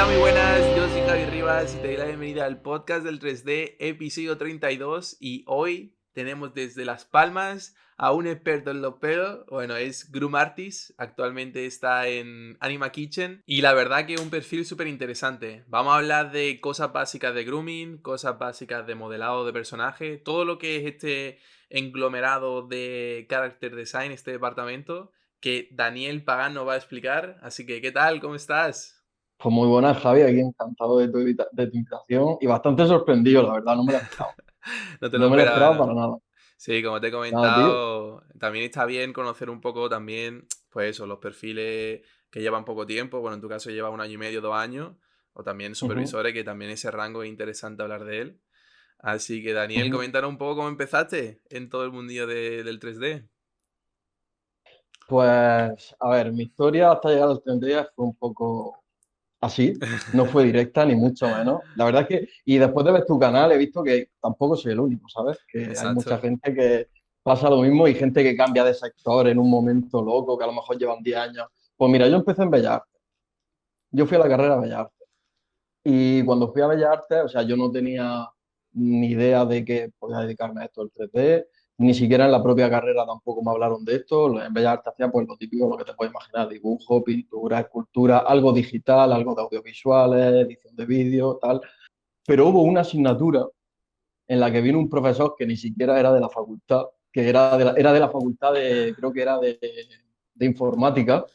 Hola, muy buenas, yo soy Javi Rivas y te doy la bienvenida al podcast del 3D, episodio 32. Y hoy tenemos desde Las Palmas a un experto en los pelos. Bueno, es Groom Artist, actualmente está en Anima Kitchen y la verdad que es un perfil súper interesante. Vamos a hablar de cosas básicas de grooming, cosas básicas de modelado de personaje, todo lo que es este englomerado de character design, este departamento que Daniel Pagán nos va a explicar. Así que, ¿qué tal? ¿Cómo estás? Pues muy buenas, Javi, aquí encantado de tu invitación y bastante sorprendido, la verdad, no me la esperaba. No te lo No me la esperaba, esperaba ¿no? para nada. Sí, como te he Nada, tío. comentado, también está bien conocer un poco también, pues eso, los perfiles que llevan poco tiempo, bueno, en tu caso lleva 1 año y medio, 2 años, o también Ujú, supervisores, que también ese rango es interesante hablar de él. Así que Daniel, ujú. coméntanos un poco cómo empezaste en todo el mundillo del 3D. Pues, a ver, mi historia hasta llegar a los 30 días fue un poco así, no fue directa ni mucho menos. La verdad es que, y después de ver tu canal he visto que tampoco soy el único, ¿sabes? Que hay mucha Exacto. gente que pasa lo mismo y gente que cambia de sector en un momento loco, que a lo mejor llevan 10 años. Pues mira, yo empecé en Bellas Artes. Yo fui a la carrera de Bellas Artes. Y cuando fui a Bellas Artes, o sea, yo no tenía ni idea de que podía dedicarme a esto del 3D, ni siquiera en la propia carrera tampoco me hablaron de esto. En Bellas Artes hacía pues lo típico, lo que te puedes imaginar, dibujo, pintura, escultura, algo digital, algo de audiovisuales, edición de vídeo, tal. Pero hubo una asignatura en la que vino un profesor que ni siquiera era de la facultad, que era de la facultad de, creo que era de informática,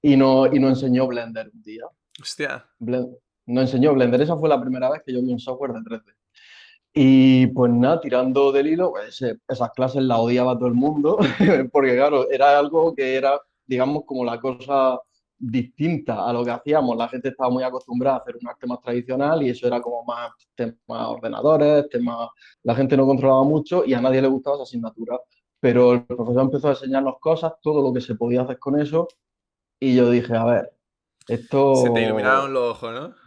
y nos enseñó Blender un día. Hostia. Blender. Nos enseñó Blender. Esa fue la primera vez que yo vi un software de 3D. Y pues nada, tirando del hilo, pues esas clases las odiaba todo el mundo, porque claro, era algo que era, digamos, como la cosa distinta a lo que hacíamos. La gente estaba muy acostumbrada a hacer un arte más tradicional y eso era como más temas ordenadores, temas... La gente no controlaba mucho y a nadie le gustaba esa asignatura. Pero el profesor empezó a enseñarnos cosas, todo lo que se podía hacer con eso, y yo dije, a ver, Se te iluminaron esto los ojos, ¿no?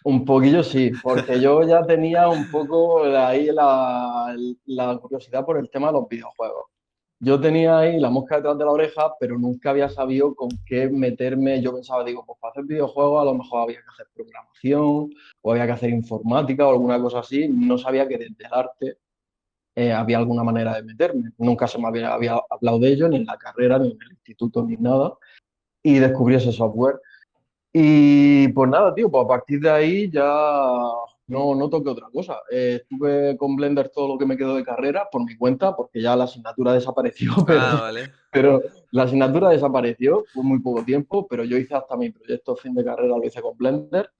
un poquillo sí, porque yo ya tenía un poco ahí la curiosidad por el tema de los videojuegos. Yo tenía ahí la mosca detrás de la oreja, pero nunca había sabido con qué meterme. Yo pensaba, digo, pues para hacer videojuegos a lo mejor había que hacer programación o había que hacer informática o alguna cosa así. No sabía que desde el arte había alguna manera de meterme. Nunca se me había hablado de ello, ni en la carrera, ni en el instituto, ni nada. Y descubrí ese software. Y pues nada, tío, pues a partir de ahí ya no toqué otra cosa. Estuve con Blender todo lo que me quedó de carrera por mi cuenta, porque ya la asignatura desapareció, Ah, vale. pero la asignatura desapareció, fue muy poco tiempo, pero yo hice hasta mi proyecto fin de carrera, lo hice con Blender.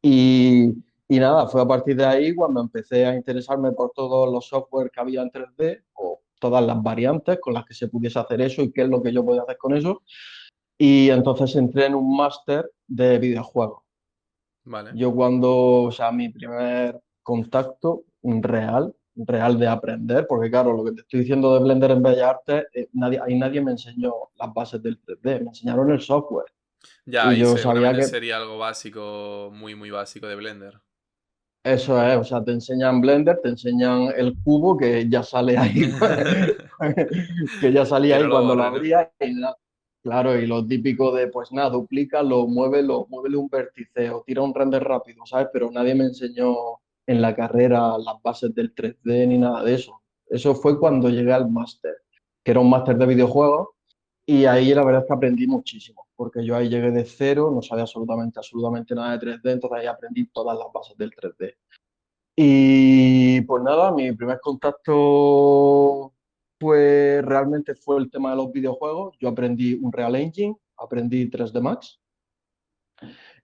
Y, y nada, fue a partir de ahí cuando empecé a interesarme por todos los software que había en 3D o todas las variantes con las que se pudiese hacer eso y qué es lo que yo podía hacer con eso. Y entonces entré en un máster de videojuegos. Vale. Yo cuando, o sea, mi primer contacto real de aprender, porque claro, lo que te estoy diciendo de Blender en Bellas Artes, ahí nadie me enseñó las bases del 3D, me enseñaron el software. Ya, Y y yo sabía seguramente que sería algo básico, muy, muy básico de Blender. eso es, o sea, te enseñan Blender, te enseñan el cubo que ya sale ahí, que ya salía Que no ahí lo cuando lo borre, ¿no? abrías. Claro, y lo típico de, pues nada, duplícalo, muévele un vértice o tira un render rápido, ¿sabes? Pero nadie me enseñó en la carrera las bases del 3D ni nada de eso. Eso fue cuando llegué al máster, que era un máster de videojuegos, y ahí la verdad es que aprendí muchísimo, porque yo ahí llegué de cero, no sabía absolutamente nada de 3D, entonces ahí aprendí todas las bases del 3D. Y pues nada, mi primer contacto pues realmente fue el tema de los videojuegos. Yo aprendí un Real Engine, aprendí 3D Max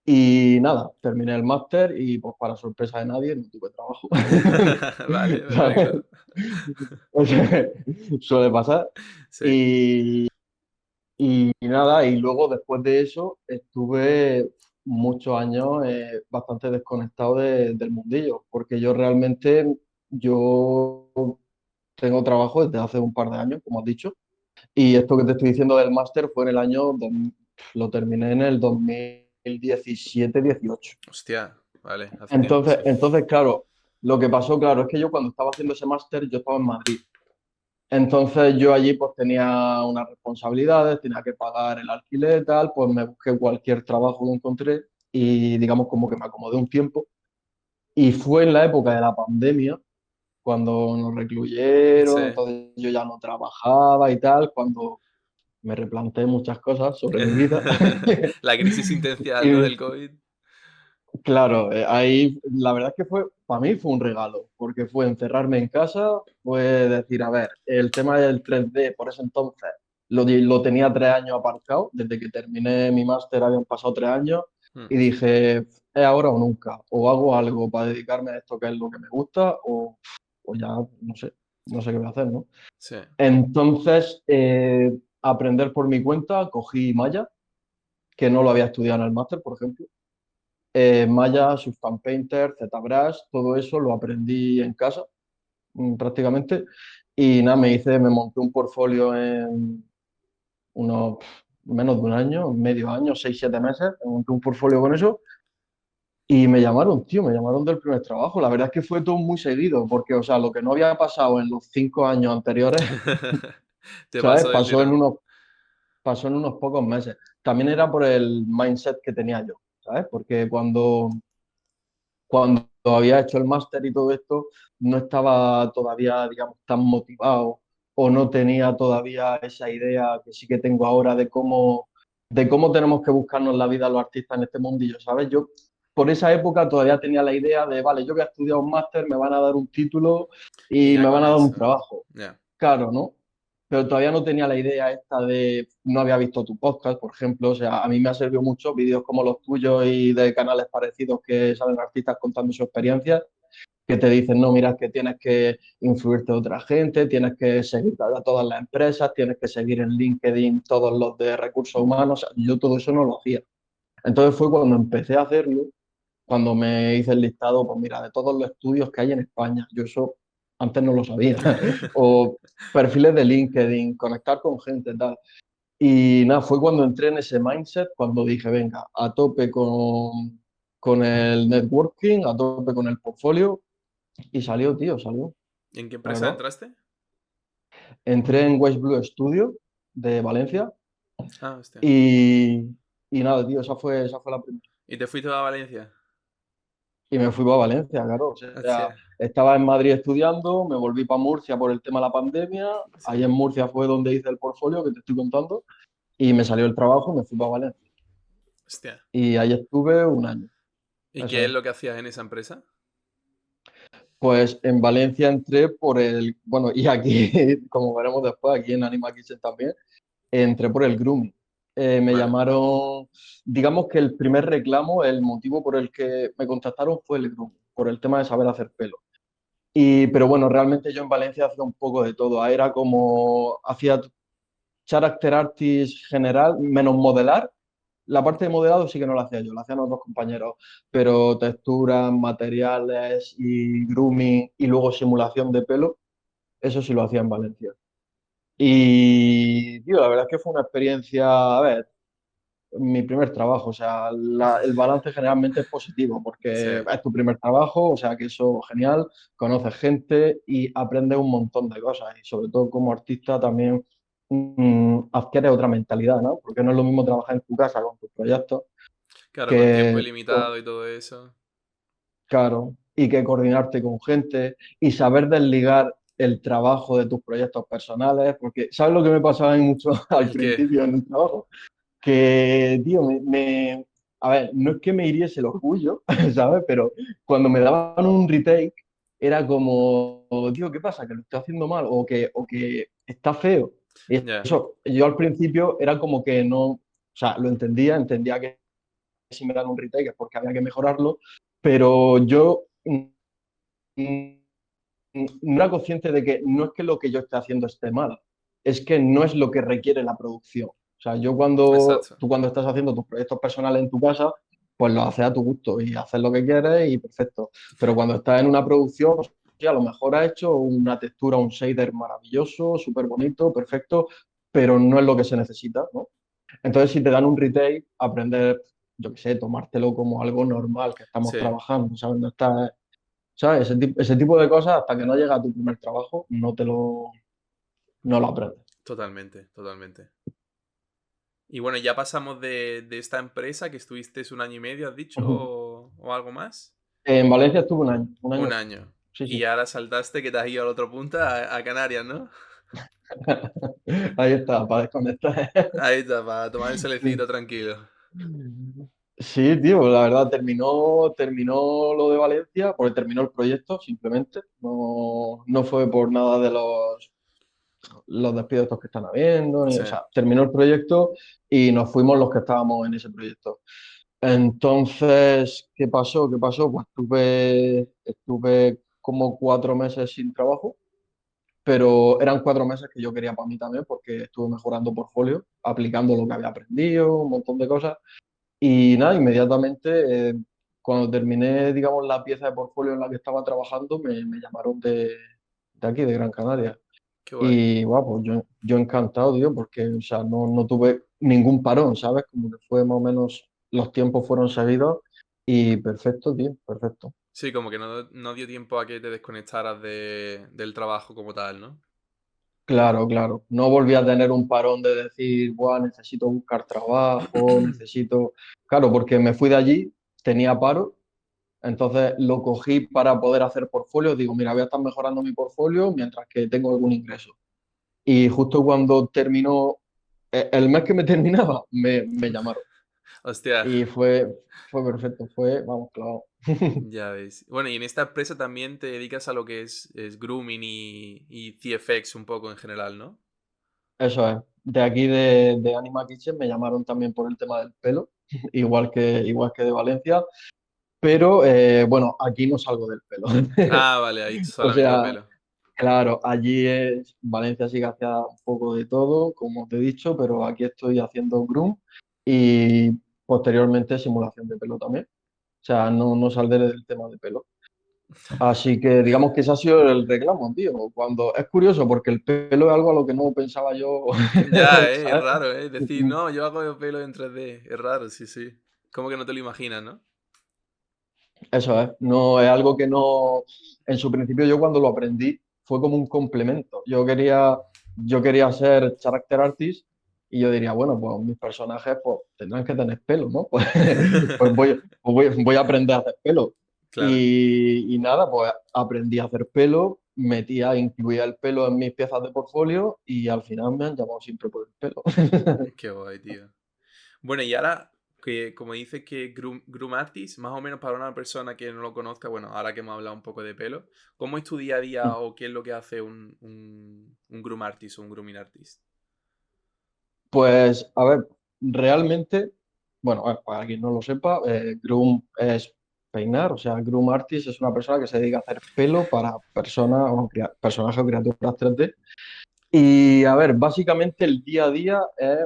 y nada, terminé el máster y pues para sorpresa de nadie no tuve trabajo. Vale, ¿Sabes? perfecto. O sea, suele pasar. Sí. Y, y nada, y luego después de eso estuve muchos años bastante desconectado del mundillo, porque yo realmente, yo tengo trabajo desde hace un par de años, como has dicho, y esto que te estoy diciendo del máster fue en el lo terminé en el 2017-18. Hostia, vale, hace tiempo, Entonces, sí. entonces, claro, lo que pasó, claro, es que yo cuando estaba haciendo ese máster, yo estaba en Madrid. Entonces yo allí pues tenía unas responsabilidades, tenía que pagar el alquiler y tal, pues me busqué cualquier trabajo que encontré y digamos como que me acomodé un tiempo. Y fue en la época de la pandemia, cuando nos Sí. recluyeron, entonces yo ya no trabajaba y tal, cuando me replanteé muchas cosas sobre mi vida. La crisis existencial, ¿no? Y Del COVID. claro, ahí la verdad es que fue, para mí fue un regalo, porque fue encerrarme en casa, fue decir, a ver, el tema del 3D por ese entonces lo tenía 3 años aparcado, desde que terminé mi máster habían pasado 3 años, Mm, y dije, es ahora o nunca, o hago algo para dedicarme a esto que es lo que me gusta, o ya no sé qué voy a hacer, ¿no? sí. Entonces, aprender por mi cuenta, cogí Maya, que no lo había estudiado en el máster, por ejemplo. Maya, Substance Painter, ZBrush, todo eso lo aprendí en casa, prácticamente. Y nada, me monté un portfolio en unos menos de un año, medio año, 6, 7 meses. Me monté un portfolio con eso y me llamaron, tío, me llamaron del primer trabajo. La verdad es que fue todo muy seguido, porque, o sea, lo que no había pasado en los 5 años anteriores, Te ¿sabes? pasó del tirón. Pasó en unos pocos meses. También era por el mindset que tenía yo, ¿sabes? Porque cuando había hecho el máster y todo esto, no estaba todavía, digamos, tan motivado o no tenía todavía esa idea que sí que tengo ahora de cómo tenemos que buscarnos la vida los artistas en este mundillo, ¿sabes? Yo por esa época todavía tenía la idea de, vale, yo que he estudiado un máster, me van a dar un título Y y ya me con van a dar un eso. trabajo. Ya. Claro, ¿no? Pero todavía no tenía la idea esta de, no había visto tu podcast, por ejemplo, o sea, a mí me ha servido mucho vídeos como los tuyos y de canales parecidos que salen artistas contando su experiencia, que te dicen, no, mira, es que tienes que influirte de otra gente, tienes que seguir a todas las empresas, tienes que seguir en LinkedIn todos los de recursos humanos, o sea, yo todo eso no lo hacía. Entonces fue cuando empecé a hacerlo, cuando me hice el listado, pues mira, de todos los estudios que hay en España, yo eso antes no lo sabía, o perfiles de LinkedIn, conectar con gente, tal. Y nada, fue cuando entré en ese mindset, cuando dije, venga, a tope con el networking, a tope con el portfolio, y salió, tío, salió, ¿En qué la empresa verdad. entraste? Entré en West Blue Studio de Valencia Ah, hostia. y, y nada, tío, esa fue la primera. ¿Y te fuiste a Valencia? Y me fui para Valencia, claro. O sea, Hostia. estaba en Madrid estudiando, me volví para Murcia por el tema de la pandemia. Sí. Ahí en Murcia fue donde hice el portfolio que te estoy contando y me salió el trabajo y me fui para Valencia. Hostia. Y ahí estuve un año, ¿Y qué eso es es. lo que hacías en esa empresa? Pues en Valencia entré bueno, y aquí, como veremos después, aquí en Anima Kitchen también, entré por el grooming. Me Vale. llamaron, digamos que el primer reclamo, el motivo por el que me contactaron fue el grooming, por el tema de saber hacer pelo. Pero bueno, realmente yo en Valencia hacía un poco de todo. Era como, hacía character artist general, menos modelar. La parte de modelado sí que no la hacía yo, la hacían otros compañeros, pero texturas, materiales y grooming y luego simulación de pelo, eso sí lo hacía en Valencia. Y, tío, la verdad es que fue una experiencia, a ver, mi primer trabajo, o sea, el balance generalmente es positivo Sí. porque es tu primer trabajo, o sea que eso genial, conoces gente y aprendes un montón de cosas y sobre todo como artista también adquieres otra mentalidad, ¿no? Porque no es lo mismo trabajar en tu casa con tus proyectos Claro, con tiempo que, ilimitado y todo eso. claro, y que coordinarte con gente y saber desligar el trabajo de tus proyectos personales, porque ¿sabes lo que me pasaba a mí mucho al El que. principio en el trabajo? Que, tío, a ver, no es que me hiriese el orgullo, ¿sabes? Pero cuando me daban un retake, era como, tío, ¿qué pasa? ¿Que lo estoy haciendo mal? ¿O que está feo? Y Ya. eso, yo al principio era como que no, o sea, lo entendía que si me dan un retake es porque había que mejorarlo, pero yo no era consciente de que no es que lo que yo esté haciendo esté mal, es que no es lo que requiere la producción. O sea, Exacto. tú cuando estás haciendo tus proyectos personales en tu casa, pues lo haces a tu gusto y haces lo que quieres y perfecto. Pero cuando estás en una producción, pues, sí, a lo mejor has hecho una textura, un shader maravilloso, súper bonito, perfecto, pero no es lo que se necesita, ¿no? Entonces, si te dan un retake, aprender, yo qué sé, tomártelo como algo normal que estamos Sí. trabajando, ¿sabes? No estás, ¿sabes? Ese tipo de cosas, hasta que no llega a tu primer trabajo, no lo aprendes. Totalmente, totalmente. Y bueno, ya pasamos de esta empresa que estuviste un año y medio, has dicho, Ujú. o algo más. En Valencia estuve un Un año. año. Sí, Y sí. ahora saltaste que te has ido al otro punto, a Canarias, ¿no? Ahí está, para desconectar. Ahí está, para tomar el Sí. solecito tranquilo. Sí, tío, la verdad terminó lo de Valencia, porque terminó el proyecto simplemente. No, no fue por nada de los despidos estos que están habiendo, Sí. o sea, terminó el proyecto y nos fuimos los que estábamos en ese proyecto. Entonces, ¿qué pasó? ¿Qué pasó? Pues estuve como 4 meses sin trabajo, pero eran 4 meses que yo quería para mí también, porque estuve mejorando portfolio, aplicando lo que había aprendido, un montón de cosas. Y nada, inmediatamente, cuando terminé, digamos, la pieza de portfolio en la que estaba trabajando, me llamaron de aquí, de Gran Canaria. Qué guay. Y bueno, pues yo encantado, tío, porque o sea, no tuve ningún parón, ¿sabes? Como que fue más o menos, los tiempos fueron seguidos y perfecto, tío, perfecto. Sí, como que no dio tiempo a que te desconectaras del trabajo como tal, ¿no? Claro, claro. No volví a tener un parón de decir, Buah, necesito buscar trabajo, necesito. Claro, porque me fui de allí, tenía paro. Entonces lo cogí para poder hacer portfolio. Digo, mira, voy a estar mejorando mi portfolio mientras que tengo algún ingreso. Y justo cuando terminó, el mes que me terminaba, me llamaron. Hostia, Y fue perfecto, fue, vamos, claro. ya ves. Bueno, y en esta empresa también te dedicas a lo que es grooming y CFX un poco en general, ¿no? Eso es. De aquí de Anima Kitchen me llamaron también por el tema del pelo, igual que de Valencia. Pero bueno, aquí no salgo del pelo. Ah, vale, ahí O solamente de sea, pelo. claro, allí Valencia sí que hacía un poco de todo, como te he dicho, pero aquí estoy haciendo groom y posteriormente simulación de pelo también. O sea, no saldré del tema de pelo. Así que digamos que ese ha sido el reclamo, tío. Cuando es curioso porque el pelo es algo a lo que no pensaba yo, Ya, es ¿sabes? raro, ¿eh? Decir, no, yo hago pelo en 3D. Es raro, sí, sí. Como que no te lo imaginas, ¿no? Eso es, no es algo que no, en su principio yo cuando lo aprendí fue como un complemento. Yo quería ser character artist y yo diría, bueno, pues mis personajes pues tendrán que tener pelo, ¿no? Pues voy a aprender a hacer pelo. Claro. Y nada, pues aprendí a hacer pelo, incluía el pelo en mis piezas de portfolio y al final me han llamado siempre por el pelo. Qué guay, tío. Bueno, y ahora, que como dices que Groom Artist, más o menos para una persona que no lo conozca, bueno, ahora que hemos hablado un poco de pelo, ¿cómo es tu día a día o qué es lo que hace un Groom Artist o un Grooming Artist? Pues, a ver, realmente, bueno, para quien no lo sepa, groom es peinar, o sea, groom artist es una persona que se dedica a hacer pelo para personas o personajes o criaturas 3D. Y, a ver, básicamente el día a día es,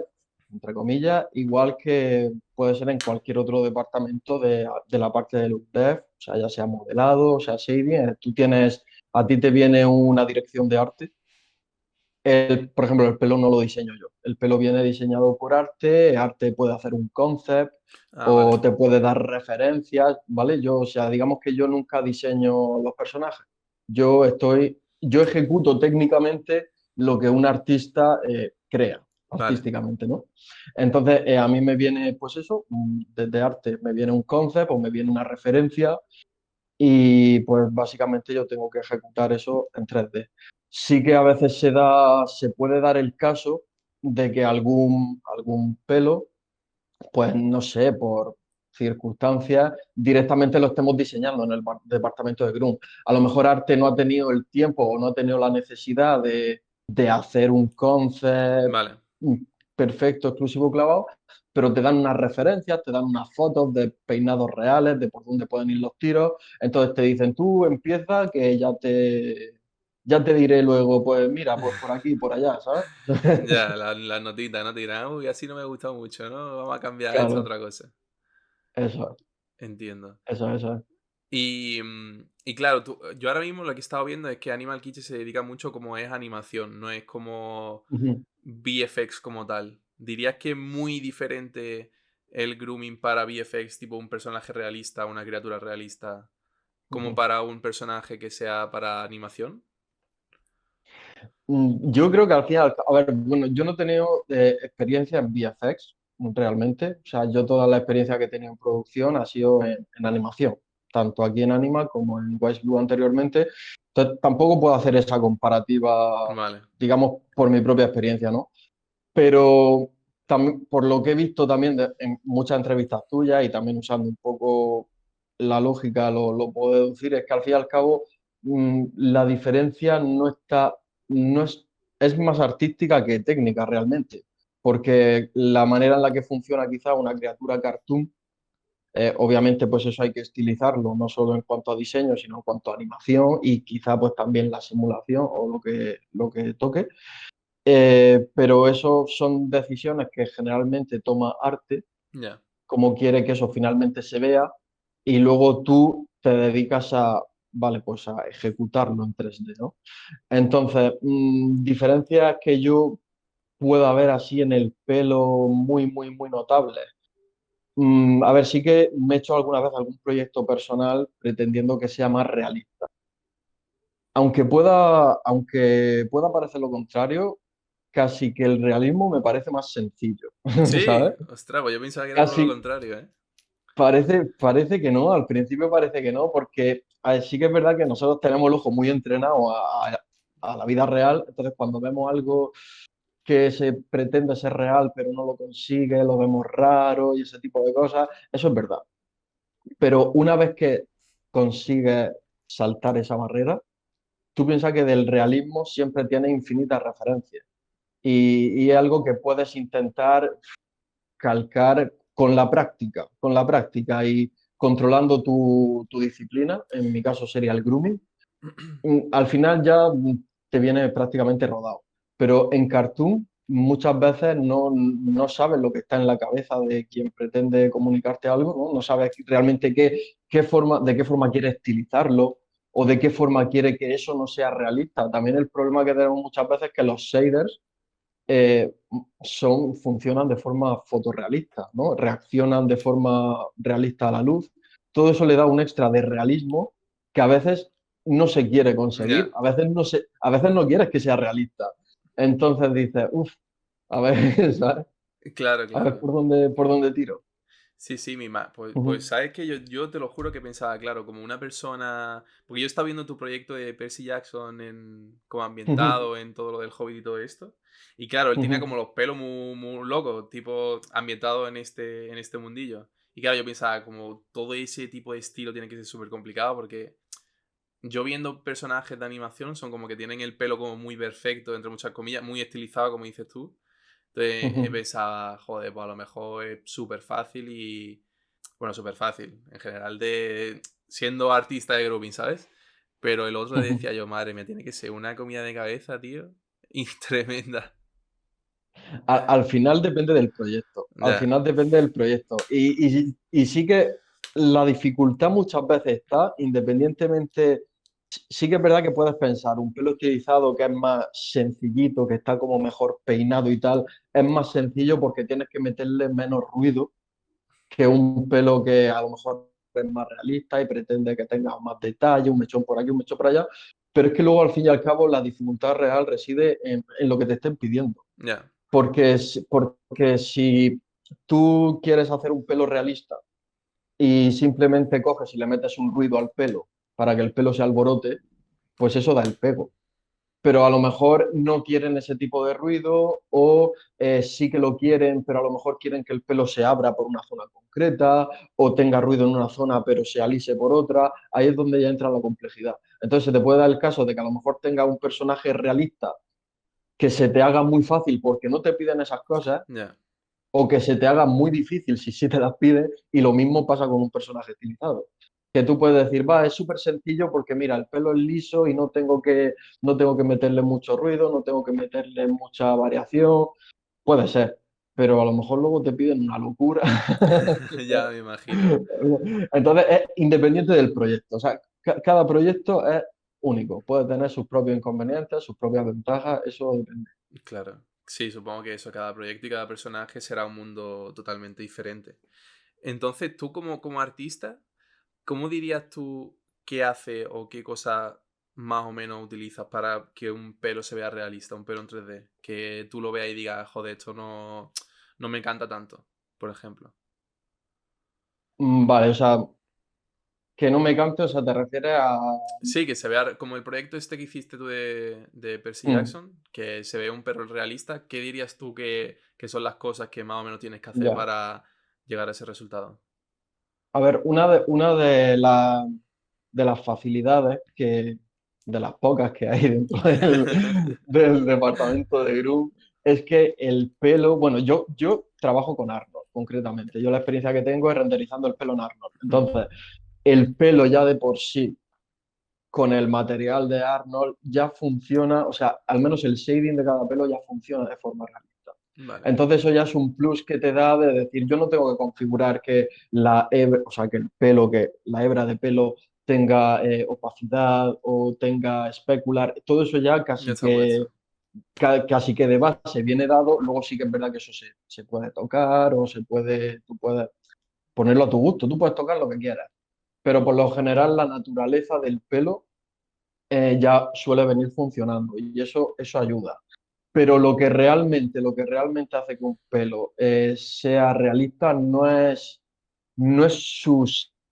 entre comillas, igual que puede ser en cualquier otro departamento de la parte de look dev, o sea, ya sea modelado, o sea shading, a ti te viene una dirección de arte. Por ejemplo, el pelo no lo diseño yo. El pelo viene diseñado por Arte, Arte puede hacer un concept Ah, vale. o te puede dar referencias, ¿vale? O sea, digamos que yo nunca diseño los personajes. Yo ejecuto técnicamente lo que un artista crea Vale. artísticamente, ¿no? Entonces, a mí me viene, pues eso, desde Arte me viene un concept o me viene una referencia y pues básicamente yo tengo que ejecutar eso en 3D. Sí que a veces se puede dar el caso de que algún pelo, pues no sé, por circunstancias, directamente lo estemos diseñando en el departamento de Groom. A lo mejor Arte no ha tenido el tiempo o no ha tenido la necesidad de hacer un concept Vale. mm, perfecto, exclusivo, clavado, pero te dan unas referencias, te dan unas fotos de peinados reales, de por dónde pueden ir los tiros. Entonces te dicen, tú empieza que ya te diré luego, pues mira, pues por aquí y por allá, ¿sabes? Ya, las notitas, ¿no? Te dirán, uy, así no me gusta mucho, ¿no? Vamos a cambiar esto a Claro, otra cosa. eso, Entiendo. eso. Y claro, yo ahora mismo lo que he estado viendo es que Animal Kitchen se dedica mucho como es animación, no es como Ujú, VFX como tal. ¿Dirías que es muy diferente el grooming para VFX, tipo un personaje realista, una criatura realista, como ujú. para un personaje que sea para animación? Yo creo que al final, a ver, bueno, yo no he tenido experiencia en VFX realmente. O sea, yo toda la experiencia que he tenido en producción ha sido en animación, tanto aquí en Anima como en Wise Blue anteriormente. Entonces, tampoco puedo hacer esa comparativa, Vale, digamos, por mi propia experiencia, ¿no? Pero también, por lo que he visto también en muchas entrevistas tuyas y también usando un poco la lógica, lo puedo deducir, es que al fin y al cabo la diferencia no está, no es más artística que técnica realmente, porque la manera en la que funciona quizá una criatura cartoon, obviamente pues eso hay que estilizarlo, no solo en cuanto a diseño, sino en cuanto a animación y quizá pues también la simulación o lo que toque. Pero eso son decisiones que generalmente toma arte, ya. como quiere que eso finalmente se vea, y luego tú te dedicas a, vale, pues a ejecutarlo en 3D, ¿no? Entonces, diferencias que yo pueda ver así en el pelo muy, muy, muy notables. A ver, sí que me he hecho alguna vez algún proyecto personal pretendiendo que sea más realista. Aunque pueda parecer lo contrario, casi que el realismo me parece más sencillo, Sí, ¿sabes? ostras, pues yo pensaba que era todo lo Casi contrario, ¿eh? parece que no, al principio parece que no, porque sí que es verdad que nosotros tenemos el ojo muy entrenado a la vida real, entonces cuando vemos algo que se pretende ser real pero no lo consigue, lo vemos raro y ese tipo de cosas, eso es verdad. Pero una vez que consigues saltar esa barrera, tú piensas que del realismo siempre tiene infinitas referencias y es algo que puedes intentar calcar con la práctica y controlando tu disciplina, en mi caso sería el grooming, al final ya te viene prácticamente rodado. Pero en cartoon muchas veces no sabes lo que está en la cabeza de quien pretende comunicarte algo, ¿no? No sabes realmente de qué forma quiere estilizarlo o de qué forma quiere que eso no sea realista. También el problema que tenemos muchas veces es que los shaders eh, funcionan de forma fotorrealista, ¿no? Reaccionan de forma realista a la luz. Todo eso le da un extra de realismo que a veces no se quiere conseguir, Ya, a veces no quieres que sea realista. Entonces dices, uff, a ver, ¿sabes? claro, A ver claro. por dónde tiro. Sí, sí, pues Ujú, sabes que yo te lo juro que pensaba, claro, como una persona. Porque yo estaba viendo tu proyecto de Percy Jackson como ujú, ambientado en todo lo del Hobbit y todo esto. Y claro, él tenía ujú, como los pelos muy, muy locos, tipo ambientado en este mundillo. Y claro, yo pensaba, como todo ese tipo de estilo tiene que ser súper complicado porque yo viendo personajes de animación son como que tienen el pelo como muy perfecto, entre muchas comillas, muy estilizado, como dices tú. Entonces he ujú, pensado, joder, pues a lo mejor es súper fácil y. Bueno, súper fácil. En general, de siendo artista de grouping, ¿sabes? Pero el otro ujú. decía yo, madre mía, tiene que ser una comida de cabeza, tío. Y tremenda. Al final depende del proyecto. Al Ya, final depende del proyecto. Y sí que la dificultad muchas veces está, independientemente. Sí que es verdad que puedes pensar, un pelo estilizado que es más sencillito, que está como mejor peinado y tal, es más sencillo porque tienes que meterle menos ruido que un pelo que a lo mejor es más realista y pretende que tenga más detalle, un mechón por aquí, un mechón por allá. Pero es que luego, al fin y al cabo, la dificultad real reside en lo que te estén pidiendo. ya, Porque si tú quieres hacer un pelo realista y simplemente coges y le metes un ruido al pelo para que el pelo se alborote, pues eso da el pego. Pero a lo mejor no quieren ese tipo de ruido o sí que lo quieren, pero a lo mejor quieren que el pelo se abra por una zona concreta o tenga ruido en una zona pero se alise por otra. Ahí es donde ya entra la complejidad. Entonces se te puede dar el caso de que a lo mejor tenga un personaje realista que se te haga muy fácil porque no te piden esas cosas ya. o que se te haga muy difícil si sí te las piden, y lo mismo pasa con un personaje estilizado. Que tú puedes decir, va, es súper sencillo porque mira, el pelo es liso y no tengo que meterle mucho ruido, no tengo que meterle mucha variación. Puede ser, pero a lo mejor luego te piden una locura. Ya me imagino. Entonces, es independiente del proyecto. O sea, cada proyecto es único. Puede tener sus propios inconvenientes, sus propias ventajas, eso depende. Claro. Sí, supongo que eso, cada proyecto y cada personaje será un mundo totalmente diferente. Entonces, tú como artista, ¿cómo dirías tú qué hace o qué cosa más o menos utilizas para que un pelo se vea realista, un pelo en 3D? Que tú lo veas y digas, joder, esto no me encanta tanto, por ejemplo. Vale, o sea, que no me cante, o sea, te refieres a... Sí, que se vea como el proyecto este que hiciste tú de Percy Mm, Jackson, que se ve un perro realista. ¿Qué dirías tú que son las cosas que más o menos tienes que hacer ya. para llegar a ese resultado? A ver, de las facilidades de las pocas que hay dentro del departamento de Groom, es que el pelo, bueno, yo trabajo con Arnold, concretamente. Yo la experiencia que tengo es renderizando el pelo en Arnold. Hmm, Entonces, el pelo ya de por sí, con el material de Arnold, ya funciona, o sea, al menos el shading de cada pelo ya funciona de forma realista. vale, Entonces eso ya es un plus que te da de decir, yo no tengo que configurar que la hebra, o sea, que el pelo, que la hebra de pelo tenga opacidad o tenga especular, todo eso ya ya está puesto. casi que de base viene dado, luego sí que es verdad que eso se puede tocar o tú puedes ponerlo a tu gusto, tú puedes tocar lo que quieras, pero por lo general la naturaleza del pelo ya suele venir funcionando y eso ayuda. Pero lo que realmente hace que un pelo sea realista no es su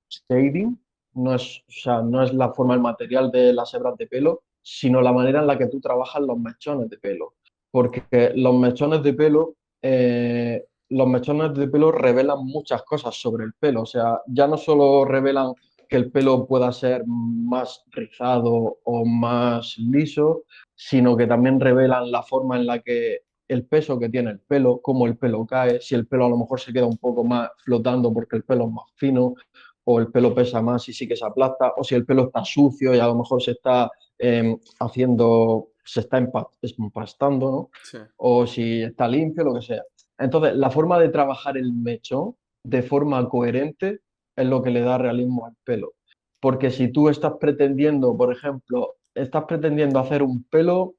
shading, o sea, no es la forma, el material de las hebras de pelo, sino la manera en la que tú trabajas los mechones de pelo. Porque los mechones de pelo revelan muchas cosas sobre el pelo. O sea, ya no solo revelan que el pelo pueda ser más rizado o más liso, sino que también revelan la forma en la que el peso que tiene el pelo, cómo el pelo cae, si el pelo a lo mejor se queda un poco más flotando porque el pelo es más fino, o el pelo pesa más y sí que se aplasta, o si el pelo está sucio y a lo mejor se está empastando, ¿no? Sí, O si está limpio, lo que sea. Entonces, la forma de trabajar el mechón de forma coherente es lo que le da realismo al pelo. Porque si tú estás pretendiendo, por ejemplo, estás pretendiendo hacer un pelo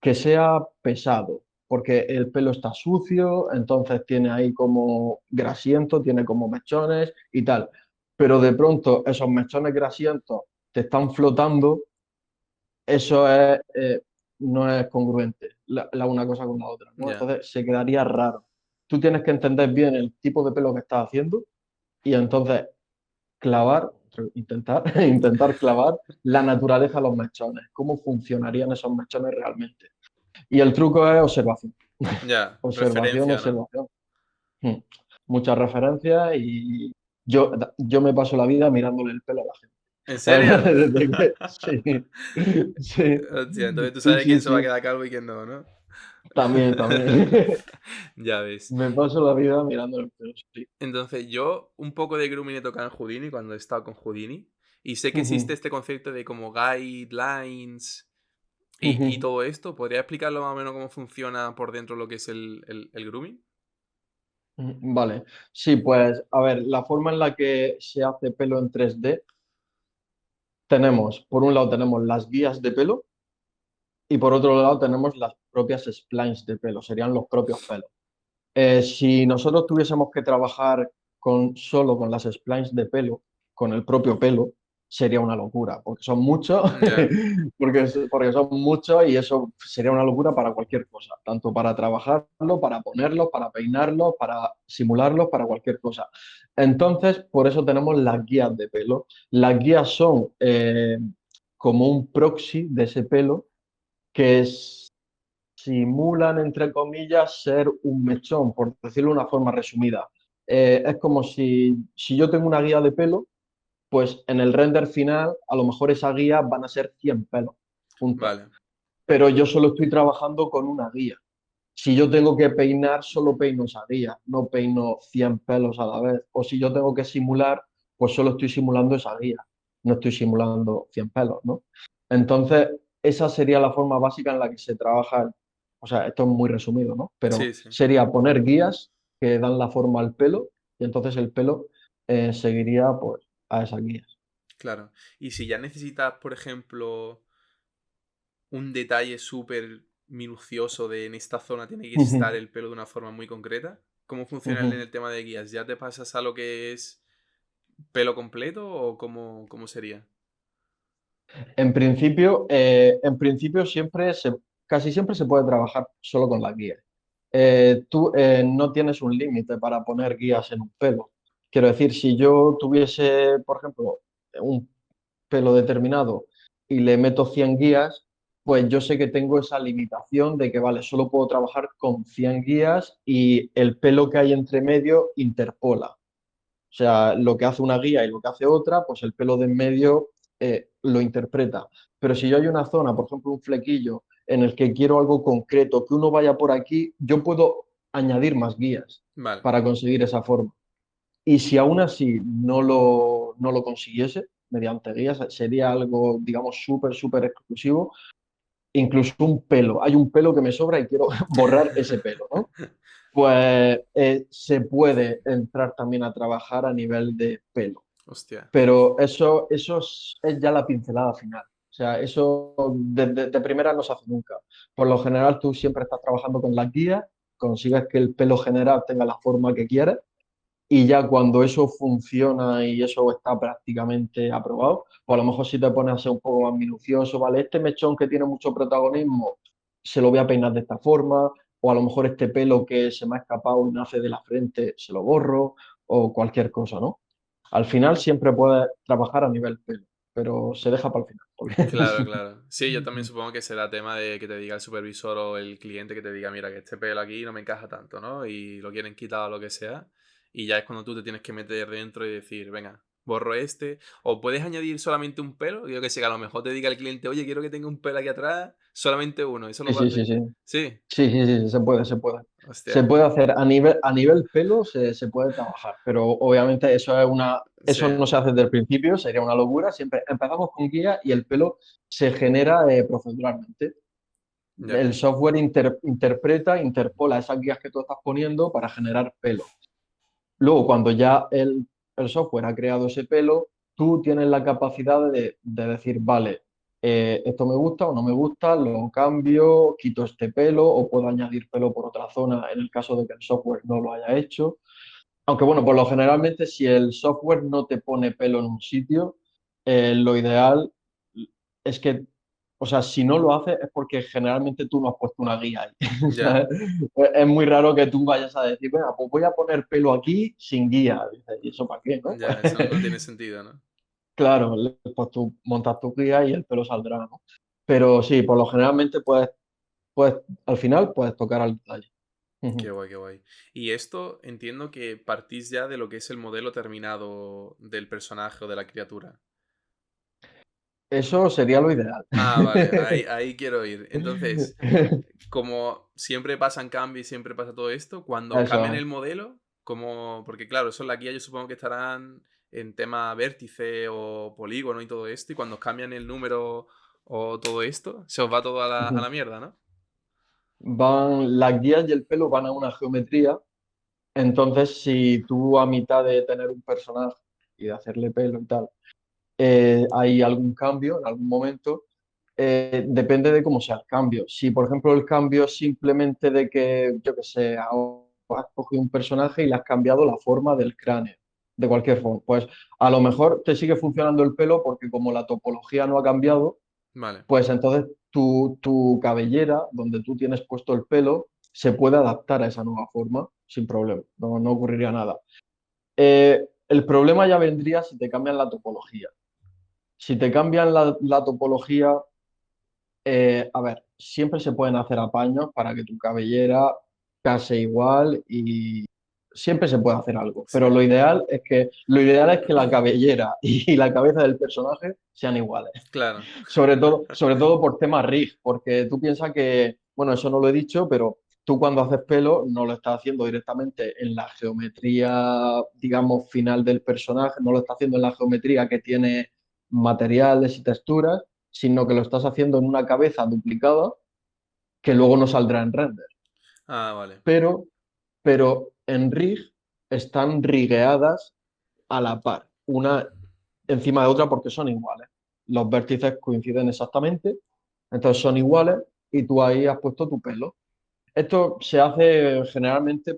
que sea pesado, porque el pelo está sucio, entonces tiene ahí como grasiento, tiene como mechones y tal. Pero de pronto esos mechones grasientos te están flotando, eso no es congruente la una cosa con la otra, ¿no? ya. Entonces se quedaría raro. Tú tienes que entender bien el tipo de pelo que estás haciendo y entonces clavar, intentar clavar la naturaleza de los mechones, cómo funcionarían esos mechones realmente. Y el truco es observación, Ya, observación, referencia, ¿no? observación. Hmm. Muchas referencias y yo me paso la vida mirándole el pelo a la ¿En serio? gente. Sí, sí, Hostia, entonces tú sí, sabes sí, quién se va a sí. quedar calvo y quién no, ¿no? También, también. Ya ves. Me paso la vida mirándole el pelo, sí. Entonces, yo un poco de grooming he tocado en Houdini cuando he estado con Houdini. Y sé que existe Ujú, este concepto de como guidelines y ujú. todo esto. ¿Podría explicarlo más o menos cómo funciona por dentro lo que es el grooming? Vale, sí, pues a ver, la forma en la que se hace pelo en 3D tenemos, por un lado tenemos las guías de pelo y por otro lado tenemos las propias splines de pelo, serían los propios pelos. Si nosotros tuviésemos que trabajar solo con las splines de pelo, con el propio pelo, sería una locura, porque son muchos, Ya, porque son muchos y eso sería una locura para cualquier cosa, tanto para trabajarlo, para ponerlos, para peinarlos, para simularlos, para cualquier cosa. Entonces, por eso tenemos las guías de pelo. Las guías son como un proxy de ese pelo que simulan, entre comillas, ser un mechón, por decirlo de una forma resumida. Es como si yo tengo una guía de pelo, pues en el render final a lo mejor esa guía van a ser 100 pelos, punto. vale. Pero yo solo estoy trabajando con una guía. Si yo tengo que peinar, solo peino esa guía, no peino 100 pelos a la vez. O si yo tengo que simular, pues solo estoy simulando esa guía, no estoy simulando 100 pelos, ¿no? Entonces, esa sería la forma básica en la que se trabaja. O sea, esto es muy resumido, ¿no? Pero Sí, sí, sería poner guías que dan la forma al pelo y entonces el pelo seguiría pues a esas guías. claro. Y si ya necesitas, por ejemplo, un detalle súper minucioso de en esta zona tiene que estar el pelo de una forma muy concreta, ¿cómo funciona en el tema de guías? ¿Ya te pasas a lo que es pelo completo o cómo sería? En principio casi siempre se puede trabajar solo con las guías. Tú no tienes un límite para poner guías en un pelo. Quiero decir, si yo tuviese, por ejemplo, un pelo determinado y le meto 100 guías, pues yo sé que tengo esa limitación de que, vale, solo puedo trabajar con 100 guías y el pelo que hay entre medio interpola. O sea, lo que hace una guía y lo que hace otra, pues el pelo de en medio lo interpreta. Pero si yo hay una zona, por ejemplo, un flequillo, en el que quiero algo concreto, que uno vaya por aquí, yo puedo añadir más guías Vale, para conseguir esa forma. Y si aún así no lo consiguiese mediante guías, sería algo, digamos, súper, súper exclusivo. Incluso un pelo. Hay un pelo que me sobra y quiero borrar ese pelo, ¿no? Pues se puede entrar también a trabajar a nivel de pelo. hostia. Pero eso es ya la pincelada final. O sea, eso de primera no se hace nunca. Por lo general, tú siempre estás trabajando con las guías, consigues que el pelo general tenga la forma que quieres y ya cuando eso funciona y eso está prácticamente aprobado, pues a lo mejor si te pones a ser un poco más minucioso, ¿vale? Este mechón que tiene mucho protagonismo, se lo voy a peinar de esta forma, o a lo mejor este pelo que se me ha escapado y nace de la frente, se lo borro, o cualquier cosa, ¿no? Al final siempre puedes trabajar a nivel pelo, pero se deja para el final. Claro, claro. Sí, yo también supongo que será tema de que te diga el supervisor o el cliente que te diga, mira, que este pelo aquí no me encaja tanto, ¿no? Y lo quieren quitado o lo que sea. Y ya es cuando tú te tienes que meter dentro y decir, venga, borro este. O puedes añadir solamente un pelo. Yo que sé, que a lo mejor te diga el cliente, oye, quiero que tenga un pelo aquí atrás, solamente uno. ¿Eso Sí, lo puedes sí, sí, hacer? sí. Sí. Sí, sí, sí, se puede, se puede. Se Hostia. puede hacer a nivel pelo, se puede trabajar, pero obviamente eso Sí. no se hace desde el principio, sería una locura. Siempre empezamos con guía y el pelo se genera proceduralmente. Ya. El software interpreta, interpola esas guías que tú estás poniendo para generar pelo. Luego, cuando ya el software ha creado ese pelo, tú tienes la capacidad de decir, vale, esto me gusta o no me gusta, lo cambio, quito este pelo o puedo añadir pelo por otra zona en el caso de que el software no lo haya hecho. Aunque bueno, por lo generalmente si el software no te pone pelo en un sitio, lo ideal es que, o sea, si no lo haces es porque generalmente tú no has puesto una guía ahí. Ya. ¿Sabes? Es muy raro que tú vayas a decir, venga, pues voy a poner pelo aquí sin guía. Dices, ¿y eso para qué, no? Pues Ya, eso no tiene sentido, ¿no? claro, pues tú montas tu guía y el pelo saldrá, ¿no? Pero sí, por lo generalmente puedes, al final puedes tocar al detalle. Qué guay, qué guay. Y esto entiendo que partís ya de lo que es el modelo terminado del personaje o de la criatura. Eso sería lo ideal. Ah, vale, ahí quiero ir. Entonces, como siempre pasan cambios y siempre pasa todo esto, cuando Eso cambian es. el modelo, como, porque claro, eso en la guía yo supongo que estarán en tema vértice o polígono y todo esto, y cuando cambian el número o todo esto, se os va todo a la mierda, ¿no? Las guías y el pelo van a una geometría. Entonces, si tú a mitad de tener un personaje y de hacerle pelo y tal, hay algún cambio en algún momento, depende de cómo sea el cambio. Si, por ejemplo, el cambio es simplemente de que, yo qué sé, has cogido un personaje y le has cambiado la forma del cráneo, de cualquier forma, pues a lo mejor te sigue funcionando el pelo porque como la topología no ha cambiado, Vale, pues entonces tu cabellera, donde tú tienes puesto el pelo, se puede adaptar a esa nueva forma sin problema, no ocurriría nada. El problema ya vendría si te cambian la topología. Si te cambian la topología, a ver, siempre se pueden hacer apaños para que tu cabellera case igual y siempre se puede hacer algo, sí, pero lo ideal es que la cabellera y la cabeza del personaje sean iguales. claro. Sobre todo por temas rig, porque tú piensas que, bueno, eso no lo he dicho, pero tú cuando haces pelo no lo estás haciendo directamente en la geometría, digamos, final del personaje, no lo estás haciendo en la geometría que tiene materiales y texturas, sino que lo estás haciendo en una cabeza duplicada que luego no saldrá en render. Ah, vale. Pero, pero en rig están rigueadas a la par, una encima de otra porque son iguales. Los vértices coinciden exactamente, entonces son iguales y tú ahí has puesto tu pelo. Esto se hace generalmente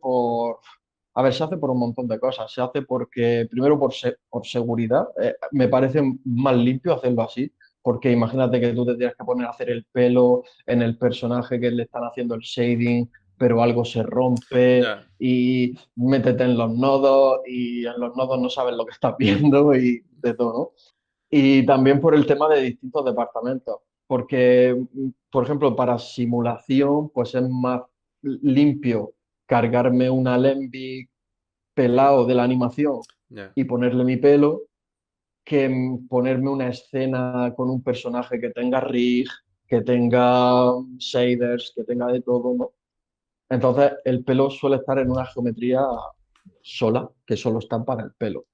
a ver, se hace por un montón de cosas. Se hace porque, primero por seguridad, me parece más limpio hacerlo así, porque imagínate que tú te tienes que poner a hacer el pelo en el personaje que le están haciendo el shading, pero algo se rompe Ya, y métete en los nodos y en los nodos no sabes lo que estás viendo y de todo, ¿no? Y también por el tema de distintos departamentos, porque, por ejemplo, para simulación, pues es más limpio cargarme una Alembic pelado de la animación ya. y ponerle mi pelo que ponerme una escena con un personaje que tenga rig, que tenga shaders, que tenga de todo, ¿no? Entonces, el pelo suele estar en una geometría sola, que solo está para el pelo.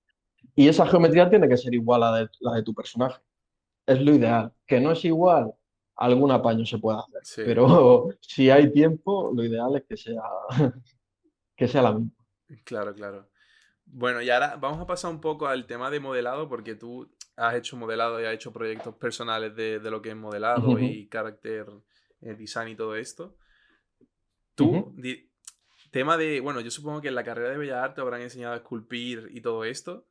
Y esa geometría tiene que ser igual a la de tu personaje. Es lo ideal. Que no es igual, algún apaño se puede hacer. Sí, Pero si hay tiempo, lo ideal es que sea la misma. claro, claro. Bueno, y ahora vamos a pasar un poco al tema de modelado, porque tú has hecho modelado y has hecho proyectos personales de lo que es modelado Ujú, y character design y todo esto. Tú, ujú, tema de, bueno, yo supongo que en la carrera de Bellas Artes habrán enseñado a esculpir y todo esto,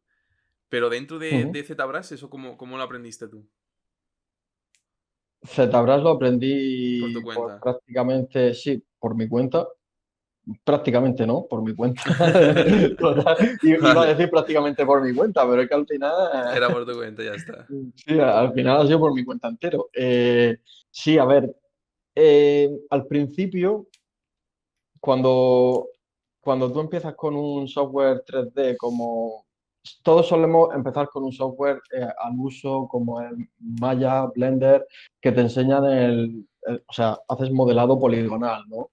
pero dentro ujú. de ZBrush, ¿eso cómo lo aprendiste tú? ZBrush lo Por tu aprendí por cuenta. prácticamente, sí, por mi cuenta. Prácticamente no, por mi cuenta. Iba a Vale, decir prácticamente por mi cuenta, pero es que al final, era por tu cuenta, ya está. sí, al final ha sido por mi cuenta entero. Sí, a ver, al principio, cuando, cuando tú empiezas con un software 3D, como todos solemos empezar con un software al uso como el Maya, Blender, que te enseñan o sea, haces modelado poligonal, ¿no?